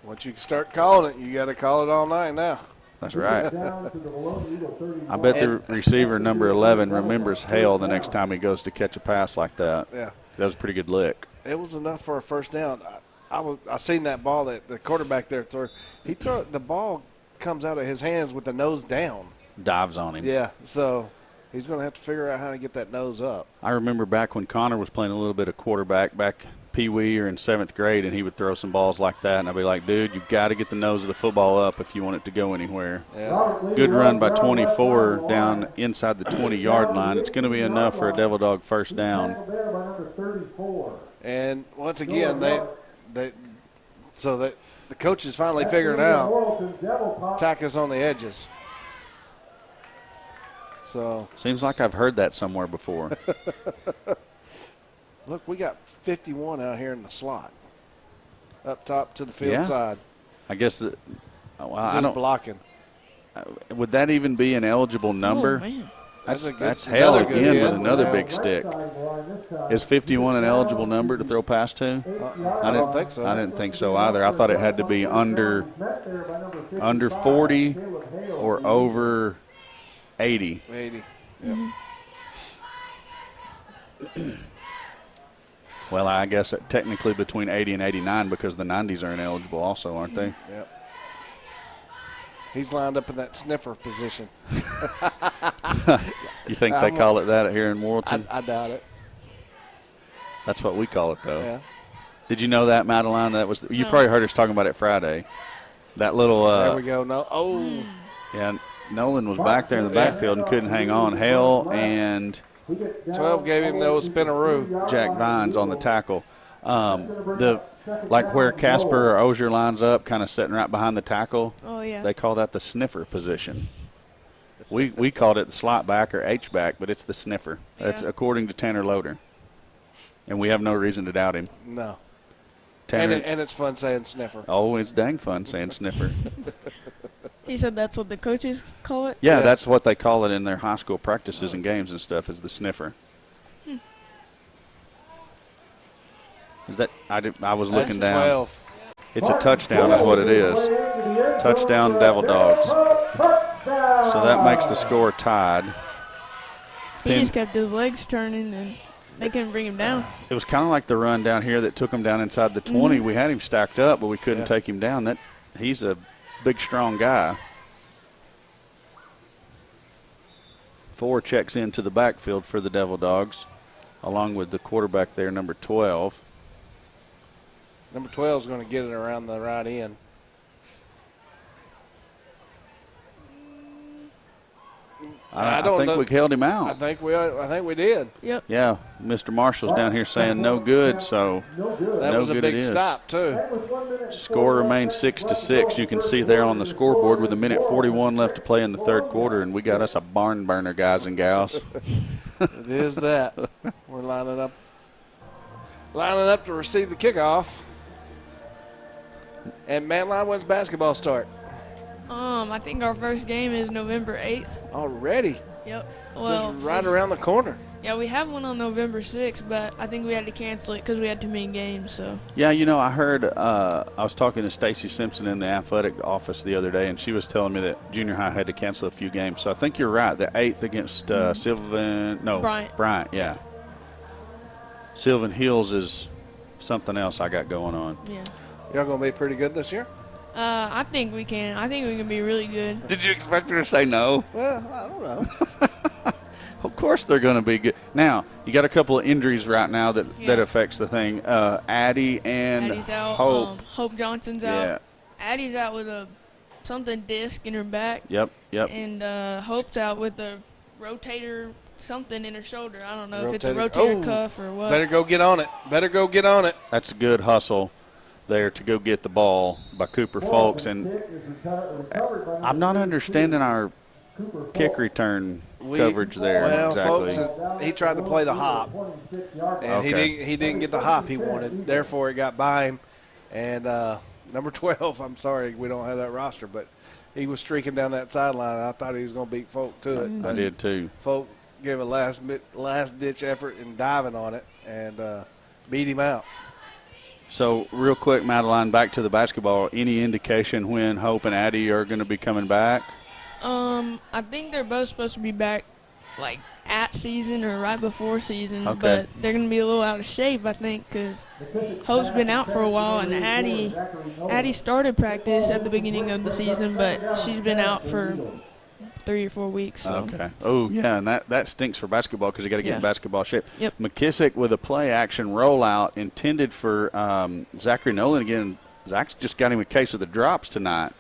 Once you start calling it, you got to call it all night now. That's right. I bet the receiver, number 11, remembers Hale the next time he goes to catch a pass like that. Yeah. That was a pretty good lick. It was enough for a first down. I seen that ball that the quarterback there threw. The ball comes out of his hands with the nose down. Dives on him. Yeah, so he's going to have to figure out how to get that nose up. I remember back when Connor was playing a little bit of quarterback back Pee Wee or in 7th grade, and he would throw some balls like that, and I'd be like, dude, you've got to get the nose of the football up if you want it to go anywhere. Yeah. Good run by 24 down inside the 20-yard line. It's going to be enough for a Devil Dog first down. And once again, the coaches finally figuring out attack us on the edges. So seems like I've heard that somewhere before. look, we got 51 out here in the slot, up top to the field side. I guess that. Well, just I don't, blocking. would that even be an eligible number? Oh, man. That's hell another good again hit. with another Yeah. big stick. Is 51 an eligible number to throw past to? I don't think so. I didn't think so either. I thought it had to be under 40 or over 80. 80. Yep. Well, I guess technically between 80 and 89 because the 90s are ineligible also, aren't they? Yep. He's lined up in that sniffer position. You think they call it that here in Warrenton? I doubt it. That's what we call it, though. Yeah. Did you know that, Madeline? That was you probably heard us talking about it Friday. That little. There we go. No. Oh. Yeah, Nolan was back there in the backfield and couldn't hang on. Hale and 12 gave him the old spinaroo. Jack Vines on the tackle. Like where Casper or Osier lines up, kind of sitting right behind the tackle. Oh, yeah. They call that the sniffer position. We called it the slot back or H back, but it's the sniffer. That's according to Tanner Loader. And we have no reason to doubt him. No. Tanner, And it's fun saying sniffer. oh, it's dang fun saying sniffer. He said that's what the coaches call it? Yeah, that's what they call it in their high school practices and games and stuff, is the sniffer. Is that I was looking That's down. 12. It's a touchdown is what it is. Touchdown Devil Dogs. So that makes the score tied. He just kept his legs turning, and they couldn't bring him down. It was kind of like the run down here that took him down inside the 20. We had him stacked up, but we couldn't take him down. He's a big, strong guy. 4 checks into the backfield for the Devil Dogs, along with the quarterback there, number 12. Number 12 is going to get it around the right end. I think we held him out. I think we did. Yep. Yeah, Mr. Marshall's down here saying no good, so That no was a good big it is. stop, too. Score remains 6-6. You can see there on the scoreboard with 1:41 left to play in the third quarter, and we got us a barn burner, guys and gals. It is that. We're lining up to receive the kickoff. And Manline, when's basketball start? I think our first game is November 8th. Already. Yep. Well, Just right around the corner. yeah, we have one on November 6th, but I think we had to cancel it because we had too many games. So. Yeah, I heard I was talking to Stacy Simpson in the athletic office the other day, and she was telling me that junior high had to cancel a few games. So I think you're right. The 8th against Bryant, yeah. Sylvan Hills is something else I got going on. Yeah. Y'all going to be pretty good this year? I think we can. I think we can be really good. Did you expect her to say no? Well, I don't know. Of course they're going to be good. Now, you got a couple of injuries right now that affects the thing. Addie and Addie's out. Hope. Hope Johnson's out. Yeah. Addie's out with something disc in her back. Yep. And Hope's out with a rotator something in her shoulder. I don't know if it's a Rotator- rotator oh, cuff or what. Better go get on it. That's a good hustle there to go get the ball by Cooper Folks. And I'm not understanding our kick return coverage there exactly. Folks, he tried to play the hop, and he didn't get the hop he wanted. Therefore, it got by him. And number 12, I'm sorry we don't have that roster, but he was streaking down that sideline. I thought he was going to beat Folk to it. I did too. Folk gave a last-ditch effort in diving on it and beat him out. So, real quick, Madeline, back to the basketball. Any indication when Hope and Addie are going to be coming back? I think they're both supposed to be back, like, at season or right before season. Okay. But they're going to be a little out of shape, I think, because Hope's been out for a while, and Addie started practice at the beginning of the season, but she's been out for 3 or 4 weeks. So. Okay. Oh, yeah, and that stinks for basketball because you got to get in basketball shape. Yep. McKissick with a play-action rollout intended for Zachary Nolan. Again, Zach's just got him a case of the drops tonight.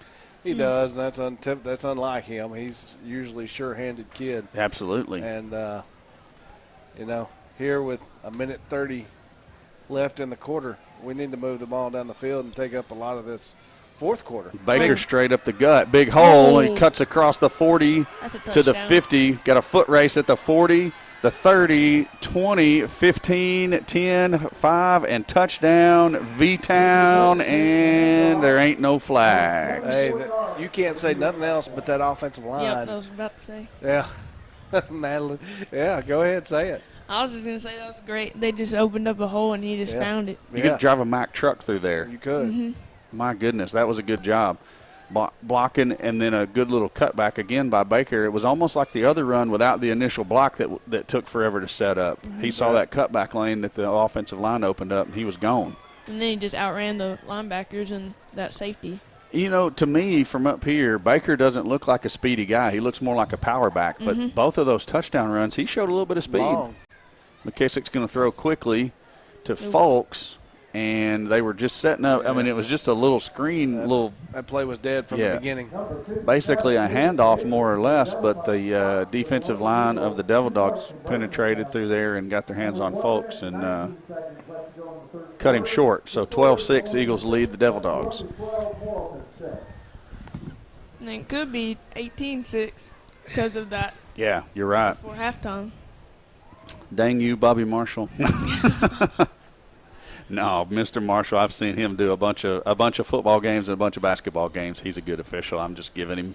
He does, and that's unlike him. He's usually a sure-handed kid. Absolutely. And, here with a minute 30 left in the quarter, we need to move the ball down the field and take up a lot of this fourth quarter. Baker straight up the gut. Big hole. Oh. He cuts across the 40 That's a to the touchdown. 50. Got a foot race at the 40, the 30, 20, 15, 10, 5, and touchdown, V-Town, and there ain't no flags. Hey, you can't say nothing else but that offensive line. Yep, I was about to say. Yeah. Madeline. Yeah, go ahead, say it. I was just going to say that was great. They just opened up a hole, and he just found it. You could drive a Mack truck through there. You could. Mm-hmm. My goodness, that was a good job. Blocking and then a good little cutback again by Baker. It was almost like the other run without the initial block that took forever to set up. Mm-hmm. He saw that cutback lane that the offensive line opened up, and he was gone. And then he just outran the linebackers and that safety. You know, to me, from up here, Baker doesn't look like a speedy guy. He looks more like a power back. But both of those touchdown runs, he showed a little bit of speed. Long. McKissick's going to throw quickly to Folks, and they were just setting up. I mean, it was just a little screen, That play was dead from the beginning. basically a handoff more or less, but the defensive line of the Devil Dogs penetrated through there and got their hands on Folks and cut him short. So 12-6, the Eagles lead the Devil Dogs. And it could be 18-6 because of that Yeah, you're right. before halftime. Dang you, Bobby Marshall. No, Mr. Marshall, I've seen him do a bunch of football games and a bunch of basketball games. He's a good official. I'm just giving him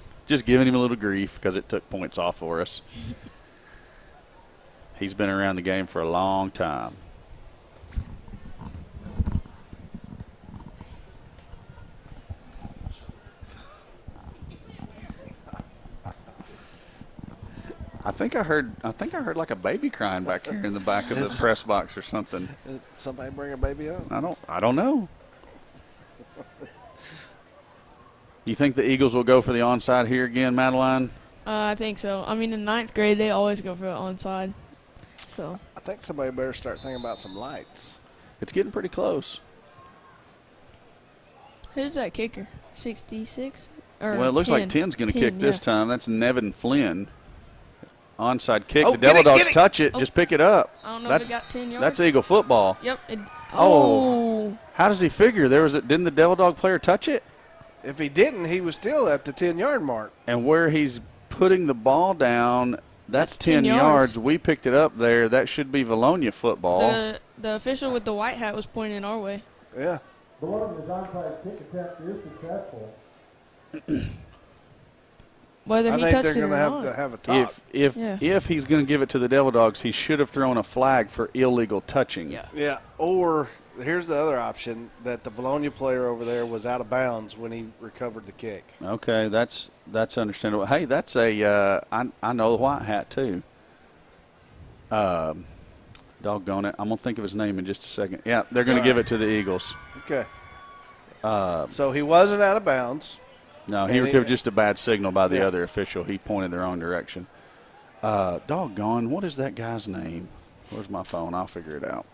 a little grief because it took points off for us. He's been around the game for a long time. I think I heard like a baby crying back here in the back of the press box or something. Somebody bring a baby up? I don't know. You think the Eagles will go for the onside here again, Madeline? I think so. I mean, in ninth grade, they always go for the onside. So I think somebody better start thinking about some lights. It's getting pretty close. who's that kicker? 66? Or Well, it looks 10? like 10's going to 10, kick this yeah. time. That's Nevin Flynn. Onside kick. Oh, The get Devil it, get Dogs it. touch it. Oh. Just pick it up. I don't know That's if it got 10 yards. That's Eagle football. Yep. Oh. How does he figure? Didn't the Devil Dog player touch it? If he didn't, he was still at the 10-yard mark. And where he's putting the ball down, that's 10 10 yards. yards. We picked it up there. That should be Vilonia football. The official with the white hat was pointing our way. Yeah. Bologna's onside kick attempt is successful. Whether I he think touched they're it or going to have not. to have a top. If he's going to give it to the Devil Dogs, he should have thrown a flag for illegal touching. Yeah. Yeah. Or here's the other option, that the Vilonia player over there was out of bounds when he recovered the kick. Okay, that's understandable. Hey, that's I know the white hat too. Doggone it. I'm going to think of his name in just a second. Yeah, they're going to give it to the Eagles. Okay. So he wasn't out of bounds. No, he recovered just a bad signal by the other official. He pointed the wrong direction. Doggone, what is that guy's name? Where's my phone? I'll figure it out.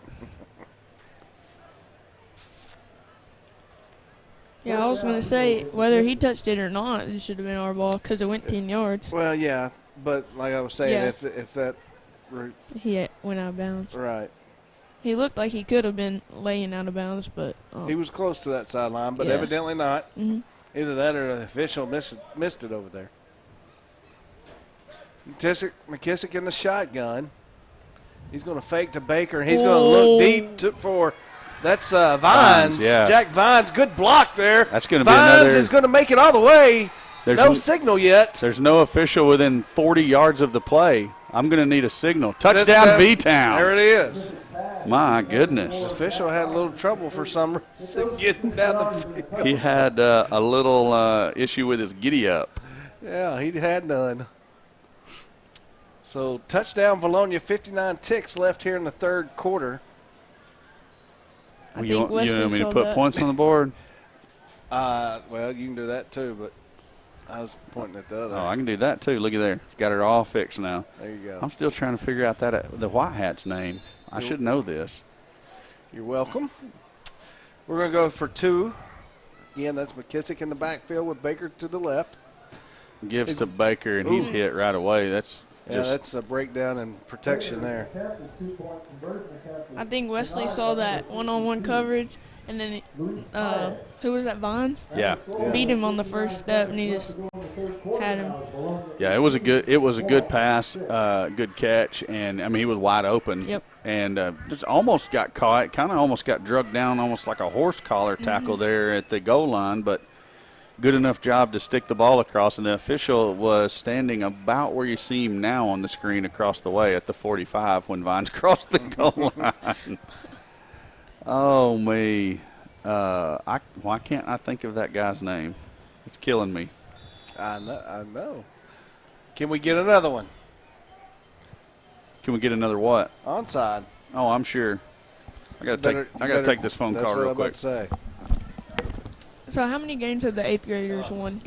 Yeah, I was going to say, whether he touched it or not, it should have been our ball because it went 10 yards. Well, yeah, but like I was saying, Yeah. if that He went out of bounds. right, He looked like he could have been laying out of bounds, but he was close to that sideline, but Yeah. evidently not. Mhm. Either that or the official missed it over there. McKissick in the shotgun. He's going to fake to Baker, and he's going to look deep for. That's Vines. yeah. Jack Vines, good block there. That's going to be Vines another. is going to make it all the way. No signal yet. There's no official within 40 yards of the play. I'm going to need a signal. Touchdown, V-Town. There it is. My goodness. The official had a little trouble for some reason getting down the field. He had a little issue with his giddy up. Yeah, he had none. So touchdown, Vilonia. 59 ticks left here in the third quarter. I You think want Wesley me to saw put that. points on the board? Well, you can do that too, but I was pointing at the other. Oh, I can do that too. Look at there. Got it all fixed now. There you go. I'm still trying to figure out the white hat's name. I should know this. You're welcome. We're going to go for 2. Again, that's McKissick in the backfield with Baker to the left. Gives to Baker, and he's hit right away. That's that's a breakdown in protection there. I think Wesley saw that one-on-one coverage, and then who was that, Vines? Yeah. Beat him on the first step, and he just had him. Yeah, it was a good pass, good catch, and I mean he was wide open. Yep. And just almost got caught, kind of almost got drugged down, almost like a horse collar tackle there at the goal line, but good enough job to stick the ball across, and the official was standing about where you see him now on the screen across the way at the 45 when Vines crossed the goal line. Oh, me. Why can't I think of that guy's name? It's killing me. I know. Can we get another one? Can we get another what? Onside. Oh, I'm sure. I gotta take this phone call real quick. That's what I'm about to say. So how many games have the 8th graders won?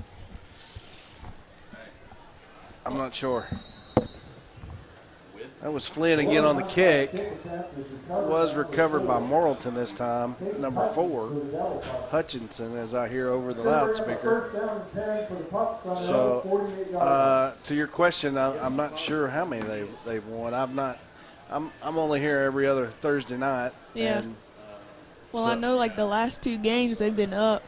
I'm not sure. That was Flynn again on the kick. Was recovered by Morrilton this time. Number 4, Hutchinson, as I hear over the loudspeaker. So, to your question, I'm not sure how many they've won. I'm only here every other Thursday night. Yeah. And, Well, I know like the last 2 games they've been up,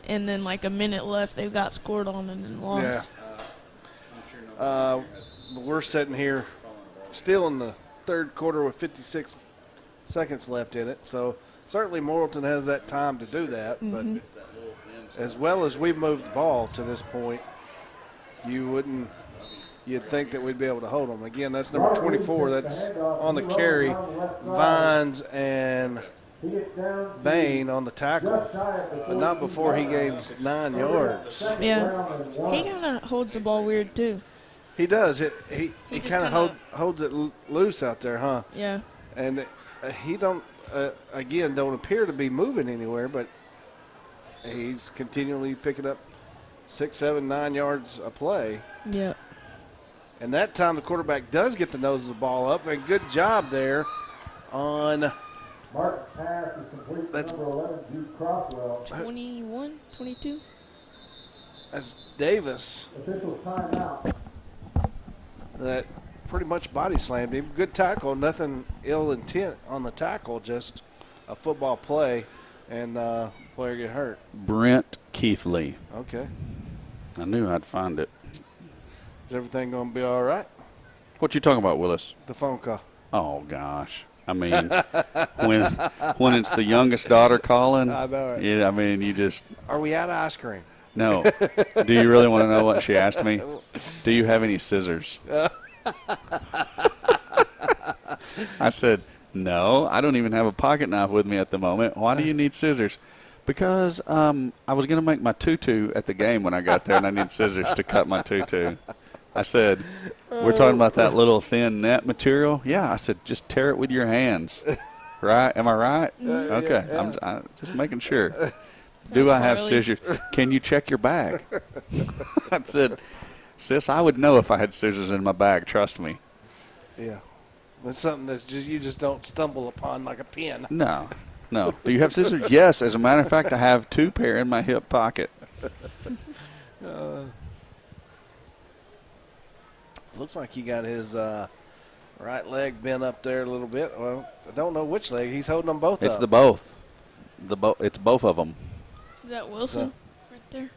and then like a minute left they've got scored on and then lost. Yeah. We're sitting here still in the third quarter with 56 seconds left in it. So certainly Morrilton has that time to do that. But as well as we've moved the ball to this point, you'd think that we'd be able to hold them. Again, that's number 24. That's on the carry. Vines and Bain on the tackle, but not before he gains 9 yards. Yeah. He kind of holds the ball weird too. He does. He just kind of holds it loose out there, huh? Yeah. And he don't appear to be moving anywhere, but he's continually picking up 6, 7, 9 yards a play. Yep. And that time the quarterback does get the nose of the ball up, and good job there on. Martin's pass is complete to number 11, Jude Crosswell. 21, 22. That's Davis. Official timeout. That pretty much body slammed him. Good tackle, nothing ill intent on the tackle, just a football play, and the player get hurt. Brent Keithley. Okay. I knew I'd find it. Is everything going to be all right? What you talking about, Willis? The phone call. Oh, gosh. I mean, when it's the youngest daughter calling, I know it. Yeah, I mean, you just. Are we out of ice cream? No. Do you really want to know what she asked me? Do you have any scissors? I said, no, I don't even have a pocket knife with me at the moment. Why do you need scissors? Because I was going to make my tutu at the game when I got there, and I need scissors to cut my tutu. I said, we're talking about that little thin net material? Yeah, I said, just tear it with your hands. Right? Am I right? Okay. Yeah. I'm just making sure. Do I have scissors? Can you check your bag? I said, sis, I would know if I had scissors in my bag. Trust me. Yeah. That's something that you just don't stumble upon like a pin. No. Do you have scissors? Yes. As a matter of fact, I have 2 pair in my hip pocket. Looks like he got his right leg bent up there a little bit. Well, I don't know which leg. He's holding them both It's up. the both. It's both of them. Is that Wilson right there?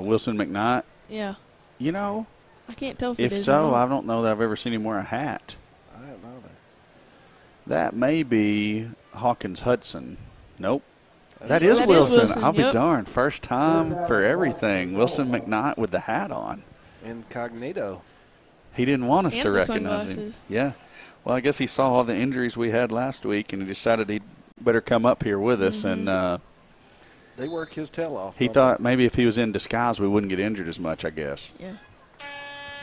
Wilson McKnight. Yeah. You know, I can't tell if if it is so, or I not. don't know that I've ever seen him wear a hat. I don't know that. That may be Hawkins Hudson. Nope. That That is is Wilson. Wilson, I'll be yep. darned. First time for everything. Wilson McKnight with the hat on. Incognito. He didn't want us And to the recognize him. sunglasses. Yeah. Well, I guess he saw all the injuries we had last week, and he decided he'd better come up here with us. And They work his tail off. he don't thought maybe if he was in disguise, we wouldn't get injured as much, I guess. Yeah.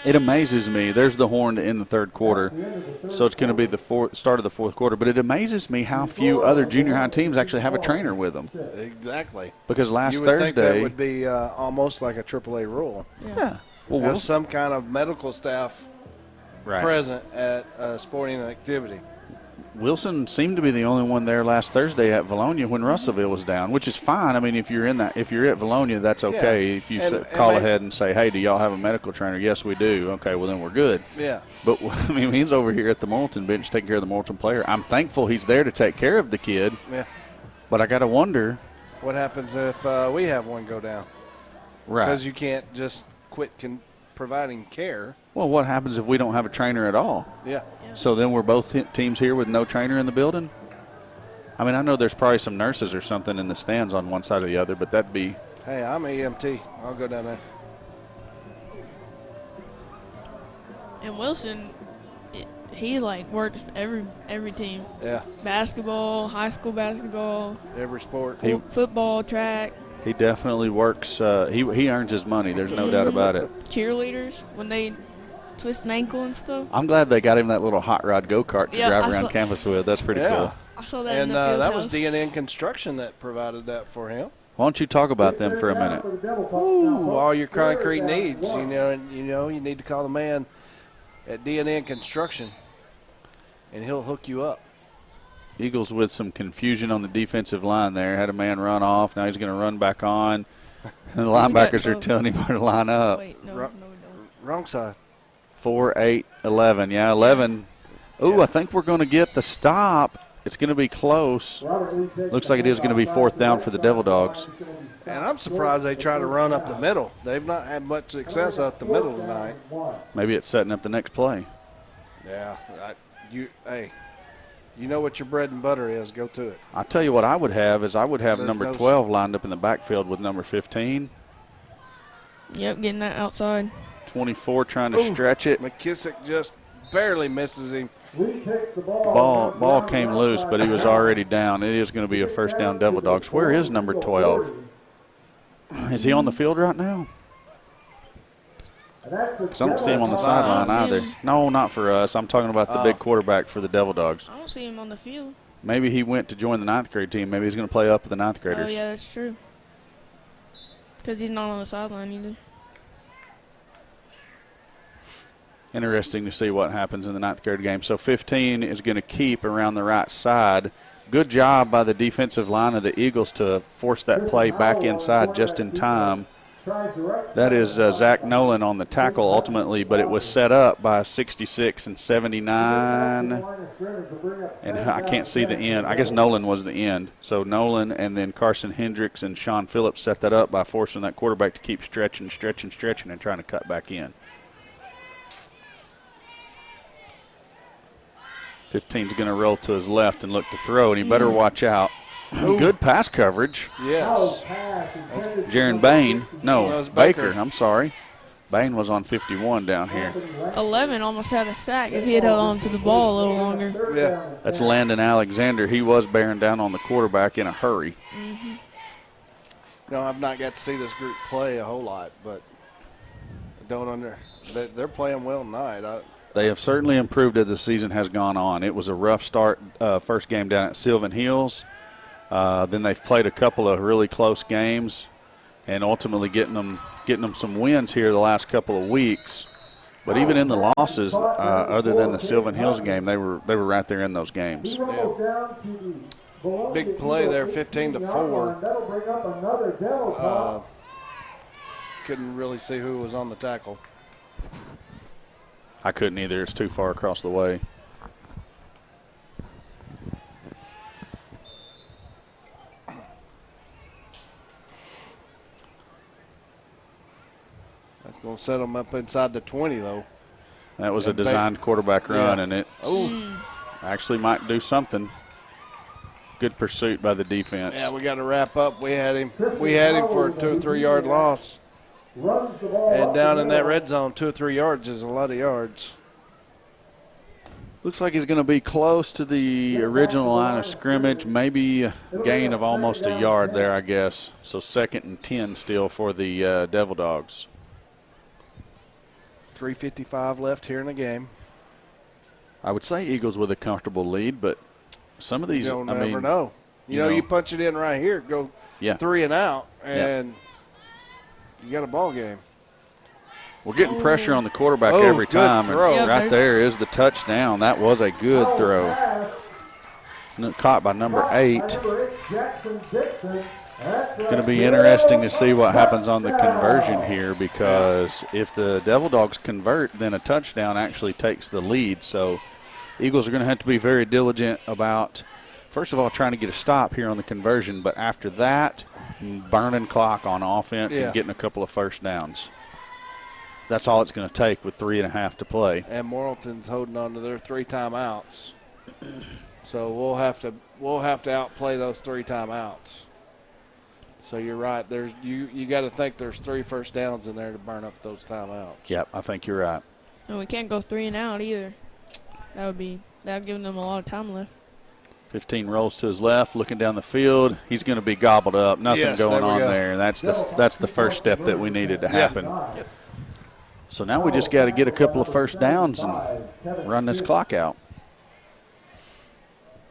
It amazes me. There's the horn to end the third quarter, so it's going to be the start of the fourth quarter. But it amazes me how few other junior high teams actually have a trainer with them. Exactly. Because last you would Thursday, think that would be almost like a AAA rule. yeah. Well, Have some kind of medical staff right. present at a sporting activity. Wilson seemed to be the only one there last Thursday at Vilonia when Russellville was down, which is fine. I mean, if you're at Vilonia, that's okay. Yeah. If you call ahead and say, "Hey, do y'all have a medical trainer?" Yes, we do. Okay, well then we're good. Yeah. But I mean, he's over here at the Morrilton bench taking care of the Morrilton player. I'm thankful he's there to take care of the kid. Yeah. But I got to wonder what happens if we have one go down. Right. Because you can't just quit providing care. Well, what happens if we don't have a trainer at all? Yeah. So then we're both teams here with no trainer in the building? I mean, I know there's probably some nurses or something in the stands on one side or the other, but that'd be. Hey, I'm EMT. I'll go down there. And Wilson, he like works every team. Yeah. Basketball, high school basketball, Every sport. football, track. He definitely works. He earns his money. There's no doubt about it. Cheerleaders, when they twist an ankle and stuff. I'm glad they got him that little hot rod go-kart to Yeah, drive I around saw- campus with. That's pretty cool. I saw that in And the field that was house. DNN Construction that provided that for him. Why don't you talk about them for a minute? Ooh, all your concrete needs. You know, you need to call the man at DNN Construction, and he'll hook you up. Eagles with some confusion on the defensive line there. Had a man run off. Now he's going to run back on. And the linebackers are telling him where to line up. Wait, no, we don't. Wrong side. 4, 8, 11. Yeah, 11. Ooh, I think we're going to get the stop. It's going to be close. Looks like it is going to be fourth down for the Devil Dogs. And I'm surprised they try to run up the middle. They've not had much success up the middle tonight. Maybe it's setting up the next play. Yeah. Hey, you know what your bread and butter is. Go to it. I'll tell you what I would have is There's number no 12 lined up in the backfield with number 15. Yep, getting that outside. 24 trying to stretch it. McKissick just barely misses him. Ball came loose, but he was already down. It is going to be a first down Devil Dogs. Where is number 12? Is he on the field right now? Because I don't see him on the sideline either. No, not for us. I'm talking about the big quarterback for the Devil Dogs. I don't see him on the field. Maybe he went to join the ninth grade team. Maybe he's going to play up with the ninth graders. Oh, yeah, that's true. Because he's not on the sideline either. Interesting to see what happens in the ninth grade game. So 15 is going to keep around the right side. Good job by the defensive line of the Eagles to force that play back inside just in time. That is Zach Nolan on the tackle ultimately, but it was set up by 66 and 79. And I can't see the end. I guess Nolan was the end. So Nolan and then Carson Hendricks and Sean Phillips set that up by forcing that quarterback to keep stretching and trying to cut back in. 15's going to roll to his left and look to throw, and he better watch out. Good pass coverage. Yes. Jaron Bain. That No, was Baker. Baker. I'm sorry. Bain was on 51 down here. 11 almost had a sack if he had held on to the ball a little longer. Yeah. That's Landon Alexander. He was bearing down on the quarterback in a hurry. I've not got to see this group play a whole lot, but they're playing well tonight. They have certainly improved as the season has gone on. It was a rough start, first game down at Sylvan Hills. Then they've played a couple of really close games, and ultimately getting them some wins here the last couple of weeks. But even in the losses, other than the Sylvan Hills game, they were right there in those games. Yeah. Big play there, 15-4. Couldn't really see who was on the tackle. I couldn't either. It's too far across the way. That's going to set them up inside the 20, though. That was a designed quarterback run, and it Oh, actually might do something. Good pursuit by the defense. yeah, we got to wrap up. We had him for a 2 or 3 yard loss. And down in that red zone, 2 or 3 yards is a lot of yards. Looks like he's going to be close to the original line of scrimmage, maybe a gain of almost a yard there, I guess. So 2nd and 10 still for the Devil Dogs. 3:55 left here in the game. I would say Eagles with a comfortable lead, but some of these, You'll I never mean, know. You know, you punch it in right here, go 3 and out, and you got a ball game. we're getting pressure on the quarterback every time. Throw. And right there is the touchdown. That was a good throw. Caught by number 8. Going to be interesting to see what happens on the conversion here, because if the Devil Dogs convert, then a touchdown actually takes the lead. So Eagles are going to have to be very diligent about, first of all, trying to get a stop here on the conversion, but after that, burning clock on offense and getting a couple of first downs. That's all it's going to take with 3.5 to play. And Morrilton's holding on to their 3 timeouts. So we'll have to outplay those 3 timeouts. So you're right. There's you got to think there's 3 first downs in there to burn up those timeouts. Yep, I think you're right. And we can't go 3 and out either. That would give them a lot of time left. 15 rolls to his left, looking down the field. He's going to be gobbled up. Nothing going on there. That's the first step that we needed to happen. Yep. So now we just got to get a couple of first downs and run this clock out.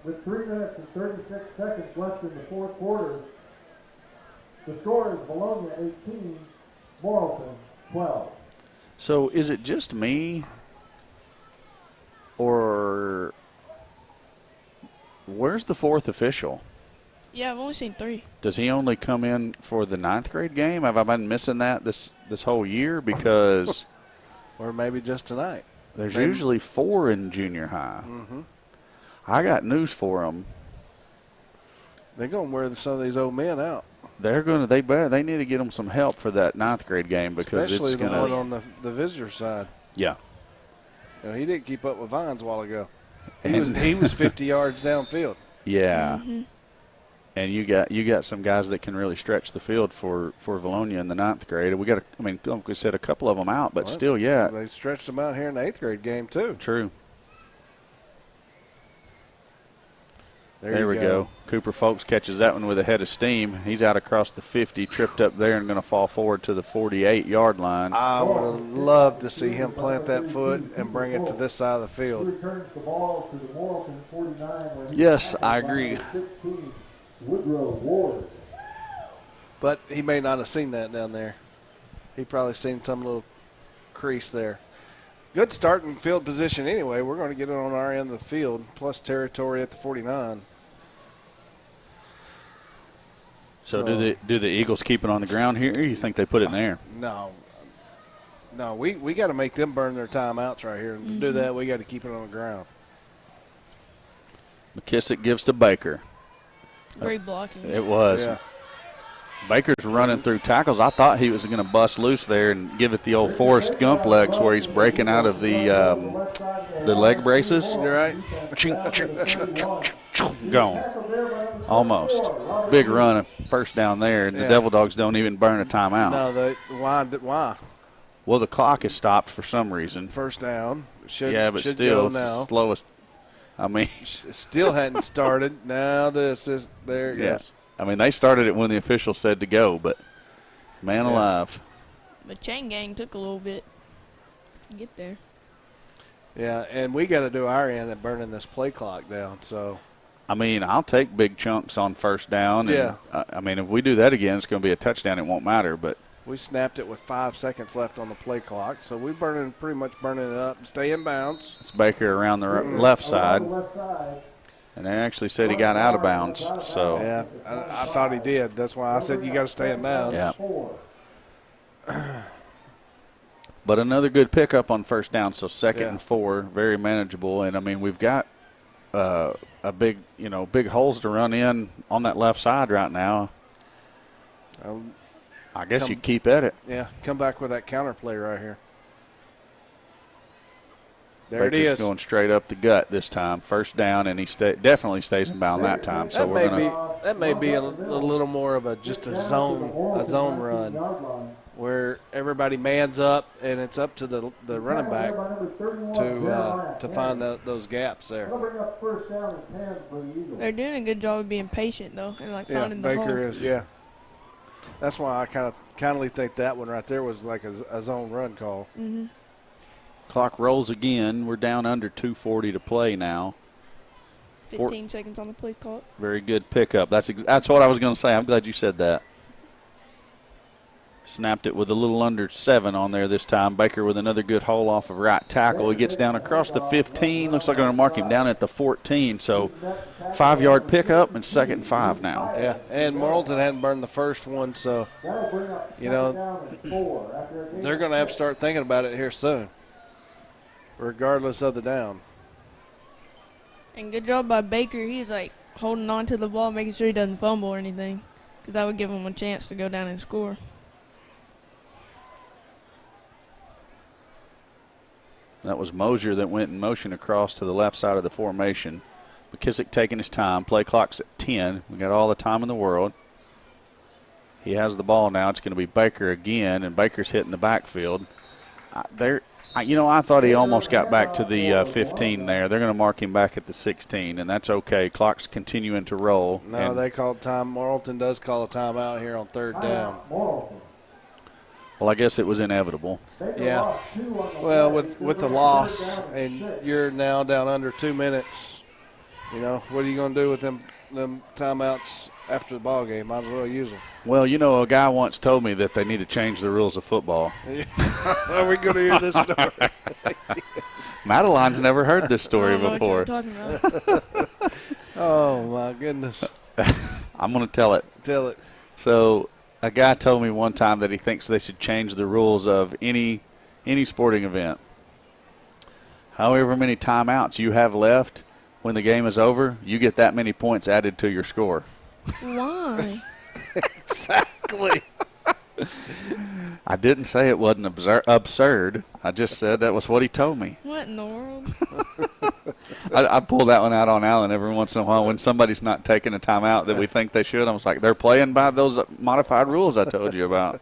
With 3 minutes and 36 seconds left in the fourth quarter, the score is Vilonia 18, Morrilton 12. So is it just me, or where's the 4th official? Yeah, I've only seen 3. Does he only come in for the 9th grade game? Have I been missing that this whole year? Because or maybe just tonight. There's usually 4 in junior high. Mm-hmm. I got news for them. They're going to wear some of these old men out. They need to get them some help for that 9th grade game, because especially it's going to. the one on the visitor side. Yeah. You know, he didn't keep up with Vines a while ago. He was 50 yards downfield. Yeah. Mm-hmm. And you got some guys that can really stretch the field for Vilonia in the 9th grade. We got, like we said, a couple of them out, but still, yeah. They stretched them out here in the 8th grade game too. True. There we go. Cooper Folks catches that one with a head of steam. He's out across the 50, tripped up there, and going to fall forward to the 48-yard line. I would have loved to see him plant that foot and bring it to this side of the field. Yes, I agree. But he may not have seen that down there. He probably seen some little crease there. Good starting field position anyway. We're going to get it on our end of the field, plus territory at the 49. So do the Eagles keep it on the ground here, or you think they put it in there? No, we got to make them burn their timeouts right here. And to do that, we got to keep it on the ground. McKissick gives to Baker. Great blocking. It was. Yeah. Baker's running through tackles. I thought he was going to bust loose there and give it the old Forrest Gump legs, where he's breaking out of the leg braces. You're right. Gone. Almost. Big run, first down there, and the Devil Dogs don't even burn a timeout. No, why? Well, the clock is stopped for some reason. First down. But Should still, it's now. the slowest. Still hadn't started. Now there it goes. They started it when the official said to go, but man alive. The chain gang took a little bit to get there. Yeah, and we got to do our end at burning this play clock down. So, I'll take big chunks on first down. Yeah. And, if we do that again, it's going to be a touchdown. It won't matter. But we snapped it with 5 seconds left on the play clock. So we're pretty much burning it up. Stay in bounds. it's Baker around the left side. And they actually said he got out of bounds. So Yeah, I thought he did. That's why I said you got to stay in bounds. Yeah. But another good pickup on first down. So 2nd and 4, very manageable. And we've got a big holes to run in on that left side right now. I guess you keep at it. Yeah, come back with that counter play right here. There Baker's it is. Going straight up the gut this time. First down, and he definitely stays in bound that time. So that may be a little more of a zone run where everybody mans up and it's up to the running back to find those gaps there. They're doing a good job of being patient though, and finding the hole. Baker is. Yeah, that's why I kindly think that one right there was like a zone run call. Mm-hmm. Clock rolls again. We're down under 2:40 to play now. 15 seconds on the play clock. Very good pickup. That's what I was going to say. I'm glad you said that. Snapped it with a little under 7 on there this time. Baker with another good haul off of right tackle. He gets down across the 15. Looks like they're going to mark him down at the 14. So 5-yard pickup and 2nd and 5 now. Yeah, and Morrilton hadn't burned the first one, so, you know, they're going to have to start thinking about it here soon, regardless of the down. And good job by Baker. He's like holding on to the ball, making sure he doesn't fumble or anything, because that would give him a chance to go down and score. That was Mosier that went in motion across to the left side of the formation. McKissick taking his time. Play clock's at 10. We got all the time in the world. He has the ball now. It's going to be Baker again, and Baker's hitting the backfield. I thought he almost got back to the 15 there. They're going to mark him back at the 16, and that's okay. Clock's continuing to roll. No, they called time. Morrilton does call a timeout here on 3rd down. Well, I guess it was inevitable. Yeah. Well, with the loss, and you're now down under 2 minutes, you know, what are you going to do with them timeouts after the ball game? Might as well use them. Well, you know, a guy once told me that they need to change the rules of football. Are we going to hear this story? Madeline's never heard this story before. What you're talking about. Oh, my goodness. I'm going to tell it. Tell it. So a guy told me one time that he thinks they should change the rules of any sporting event. However many timeouts you have left when the game is over, you get that many points added to your score. Why? Exactly. I didn't say it wasn't absurd. I just said that was what he told me. What in the world? I pull that one out on Allen every once in a while when somebody's not taking a timeout that we think they should. I was like, they're playing by those modified rules I told you about.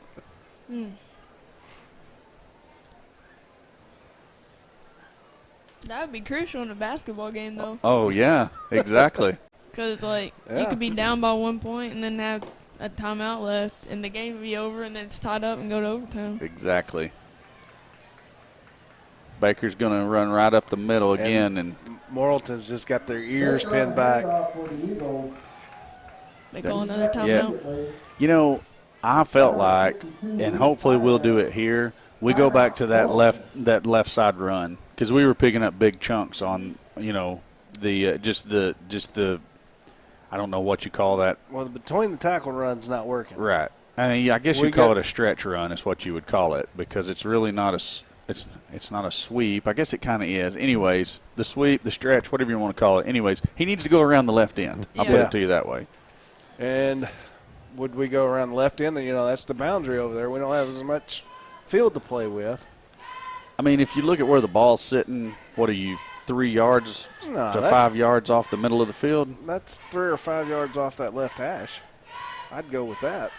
That would be crucial in a basketball game, though. Oh, yeah, exactly. Because, you could be down by 1 point and then have a timeout left, and the game would be over, and then it's tied up and go to overtime. Exactly. Baker's going to run right up the middle again. And Morrilton's just got their ears pinned back. They call another timeout. Yeah. You know, I felt like, and hopefully we'll do it here, we go back to that left side run, because we were picking up big chunks on, the just the I don't know what you call that. Well, between the tackle run's not working. Right. I mean, I guess you call it a stretch run is what you would call it, because it's really not it's not a sweep. I guess it kind of is. Anyways, the sweep, the stretch, whatever you want to call it. Anyways, he needs to go around the left end. I'll put it to you that way. And would we go around the left end? That's the boundary over there. We don't have as much field to play with. I mean, if you look at where the ball's sitting, what are you, 3 yards to 5 yards off the middle of the field? That's 3 or 5 yards off that left hash. I'd go with that.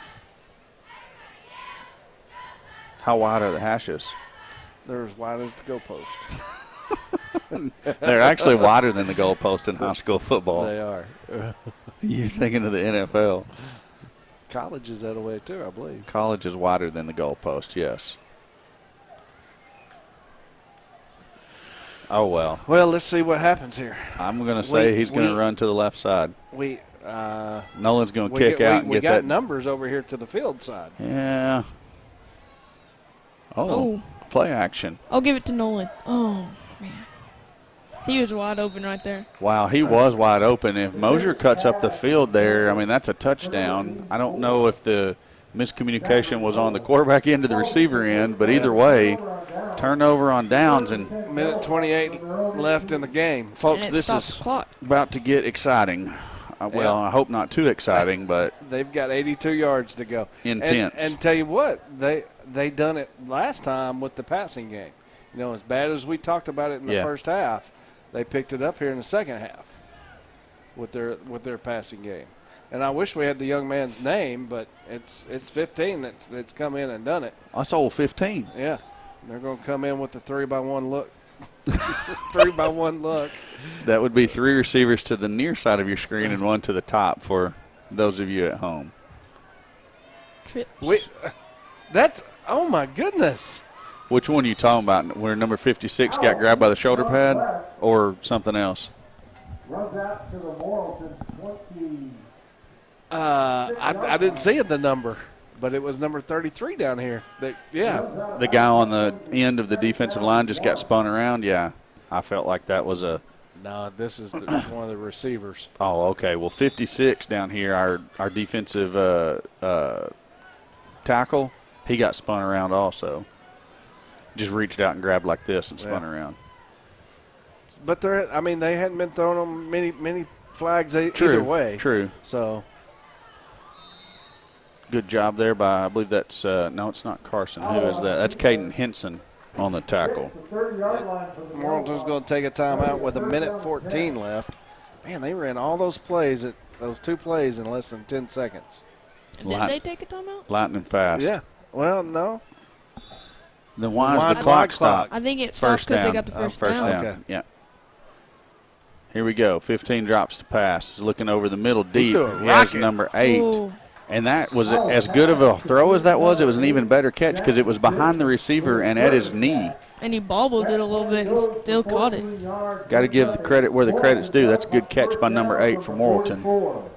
How wide are the hashes? They're as wide as the goalpost. They're actually wider than the goalpost in high school football. They are. You're thinking of the NFL. College is that way too, I believe. College is wider than the goalpost, yes. Oh, well. Well, let's see what happens here. I'm going to say he's going to run to the left side. Nolan's going to kick out and we get got that. Numbers over here to the field side. Yeah. Oh, play action. I'll give it to Nolan. Oh, man. He was wide open right there. Wow, he was wide open. If Mosier cuts up the field there, I mean, that's a touchdown. I don't know if the miscommunication was on the quarterback end or the receiver end, but either way, turnover on downs. And minute 28 left in the game. Folks, this is about to get exciting. Well, I hope not too exciting, but they've got 82 yards to go. Intense. And tell you what, they done it last time with the passing game. As bad as we talked about it in the first half, they picked it up here in the second half with their passing game. And I wish we had the young man's name, but it's 15 that's come in and done it. That's old 15. Yeah, they're going to come in with the 3-by-1 look. 3-by-1 look. That would be 3 receivers to the near side of your screen and 1 to the top for those of you at home. Trips. Oh my goodness. Which one are you talking about? Where number 56 got grabbed by the shoulder pad or something else? Runs out to the Morrilton 20. I didn't see the number, but it was number 33 down here. Yeah. The guy on the end of the defensive line just got spun around? Yeah. I felt like that was a – No, this is one of the receivers. Oh, okay. Well, 56 down here, our defensive tackle, he got spun around also. Just reached out and grabbed like this and spun around. But they hadn't been throwing them many flags either way. True. So good job there by, I believe that's no, it's not Carson. Who is that? That's Caden Henson on the tackle. Morrilton's going to take a timeout with 1:14 left. Man, they ran all those plays those 2 plays in less than 10 seconds. Did they take a timeout? Lightning fast. Yeah. Well, no. Then why is the clock stopped? I think it stopped because they got the first down. Okay. Yeah. Here we go. 15 drops to pass. He's looking over the middle deep. He has number 8. Ooh. And that was as good of a throw as that was. It was an even better catch because it was behind the receiver and at his knee. And he bobbled it a little bit and still caught it. Got to give the credit where the credit's due. That's a good catch by number 8 from Morrilton.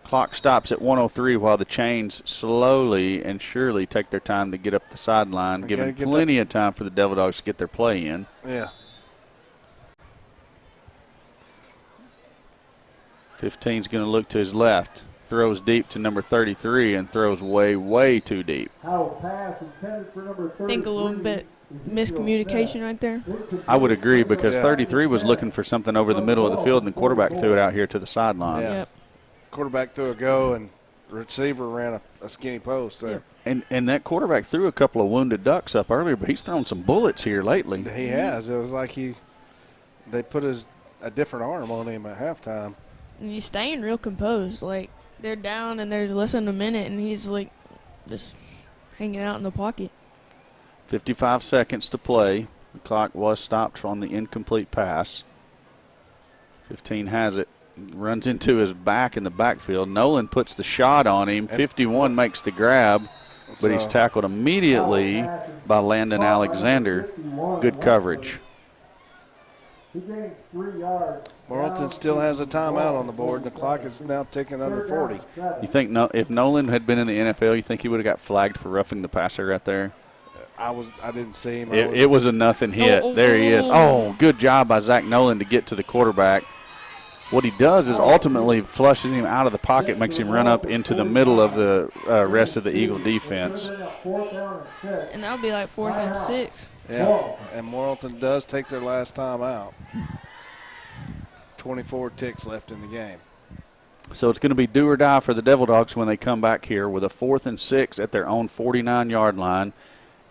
Clock stops at 1:03 while the Chains slowly and surely take their time to get up the sideline, giving plenty of time for the Devil Dogs to get their play in. Yeah. 15's going to look to his left. Throws deep to number 33 and throws way, way too deep. I think a little bit miscommunication right there. I would agree because 33 was looking for something over the middle of the field and the quarterback threw it out here to the sideline. Yeah. Yep. Quarterback threw a go and receiver ran a skinny post there. And that quarterback threw a couple of wounded ducks up earlier, but he's thrown some bullets here lately. He has. It was like they put a different arm on him at halftime. And he's staying real composed. Like, they're down and there's less than a minute, and he's, like, just hanging out in the pocket. 55 seconds to play. The clock was stopped on the incomplete pass. 15 has it. Runs into his back in the backfield. Nolan puts the shot on him. 51 makes the grab, but he's tackled immediately by Landon Alexander. Good coverage. Morrilton still has a timeout on the board, and the clock is now ticking under 40. You think if Nolan had been in the NFL, you think he would have got flagged for roughing the passer right there? I didn't see him. It was a nothing hit. There he is. Oh, good job by Zach Nolan to get to the quarterback. What he does is ultimately flushes him out of the pocket, makes him run up into the middle of the rest of the Eagle defense. And that would be like 4th and 6. Yeah, and Morrilton does take their last time out. 24 ticks left in the game. So it's going to be do or die for the Devil Dogs when they come back here with a 4th and 6 at their own 49-yard line.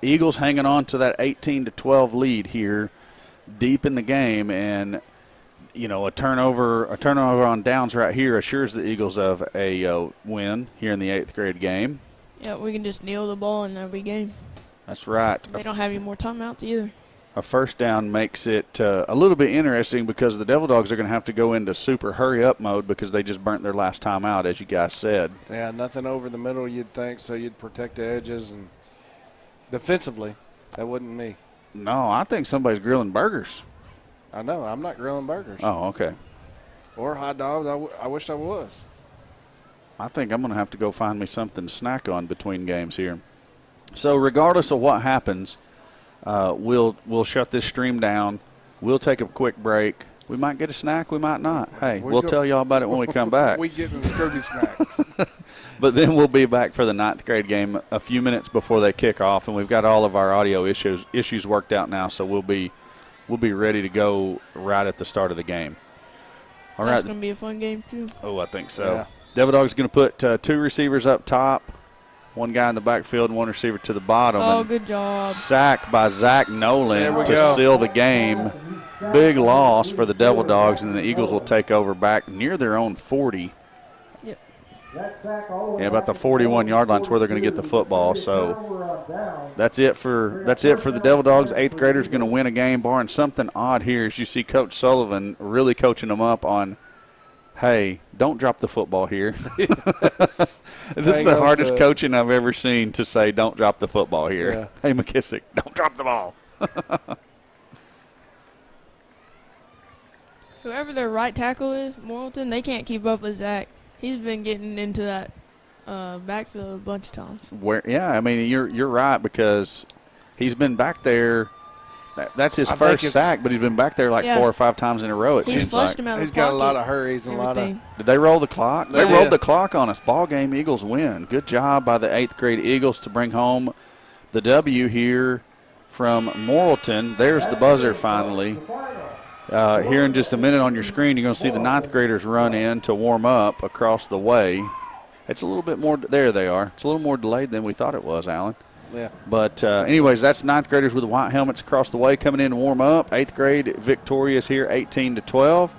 Eagles hanging on to that 18-12 lead here deep in the game, and you know, a turnover on downs right here assures the Eagles of a win here in the 8th grade game. Yeah, we can just kneel the ball in every game. That's right. They don't have any more timeouts either. A first down makes it a little bit interesting because the Devil Dogs are going to have to go into super hurry-up mode because they just burnt their last time out, as you guys said. Yeah, nothing over the middle, you'd think, so you'd protect the edges. And defensively, that wasn't me. No, I think somebody's grilling burgers. I know. I'm not grilling burgers. Oh, okay. Or hot dogs. I wish I was. I think I'm going to have to go find me something to snack on between games here. So regardless of what happens, we'll shut this stream down. We'll take a quick break. We might get a snack. We might not. Hey, we'll tell you all about it when we come back. We get the scurvy snack. But then we'll be back for the 9th grade game a few minutes before they kick off, and we've got all of our audio issues worked out now, so we'll be ready to go right at the start of the game. All right. That's going to be a fun game, too. Oh, I think so. Yeah. Devil Dogs going to put 2 receivers up top, 1 guy in the backfield, and 1 receiver to the bottom. Oh, good job. Sack by Zach Nolan to seal the game. Big loss for the Devil Dogs, and the Eagles will take over back near their own 40. Yep. Yeah, about the 41-yard line is where they're going to get the football. So that's it for the Devil Dogs. 8th graders going to win a game, barring something odd here. As you see, Coach Sullivan really coaching them up on Hey, don't drop the football here. This is the hardest coaching I've ever seen to say, don't drop the football here. Yeah. Hey, McKissick, don't drop the ball. Whoever their right tackle is, Morrilton, they can't keep up with Zach. He's been getting into that backfield a bunch of times. Yeah, I mean, you're right because he's been back there. That's his first sack, but he's been back there like 4 or 5 times in a row. It he's seems flushed like him out of he's the got a pocket, lot of hurries and a lot of. Did they roll the clock? They Yeah. rolled the clock on us. Ball game. Eagles win. Good job by the 8th grade Eagles to bring home the W here from Morrilton. There's the buzzer finally. Here in just a minute on your screen, you're going to see the 9th graders run in to warm up across the way. It's a little bit more. There they are. It's a little more delayed than we thought it was, Alan. Yeah. But anyways, that's 9th graders with the white helmets across the way coming in to warm up. 8th grade victorious here, 18-12.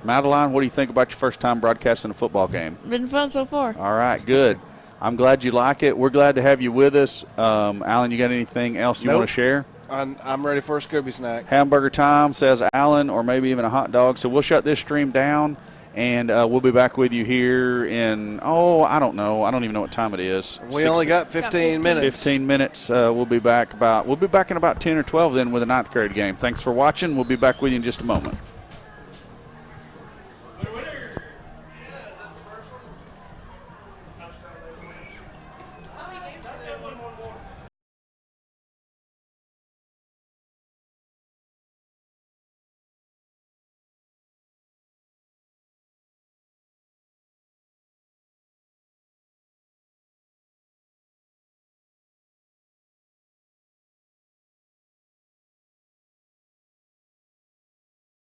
Madeline, what do you think about your first time broadcasting a football game? Been fun so far. All right, good. I'm glad you like it. We're glad to have you with us. Alan, you got anything else you want to share? I'm ready for a Scooby snack. Hamburger time, says Alan, or maybe even a hot dog. So we'll shut this stream down. And we'll be back with you here in, I don't know. I don't even know what time it is. We only got 15 minutes. 15 minutes. We'll be back in about 10 or 12 then with a 9th grade game. Thanks for watching. We'll be back with you in just a moment.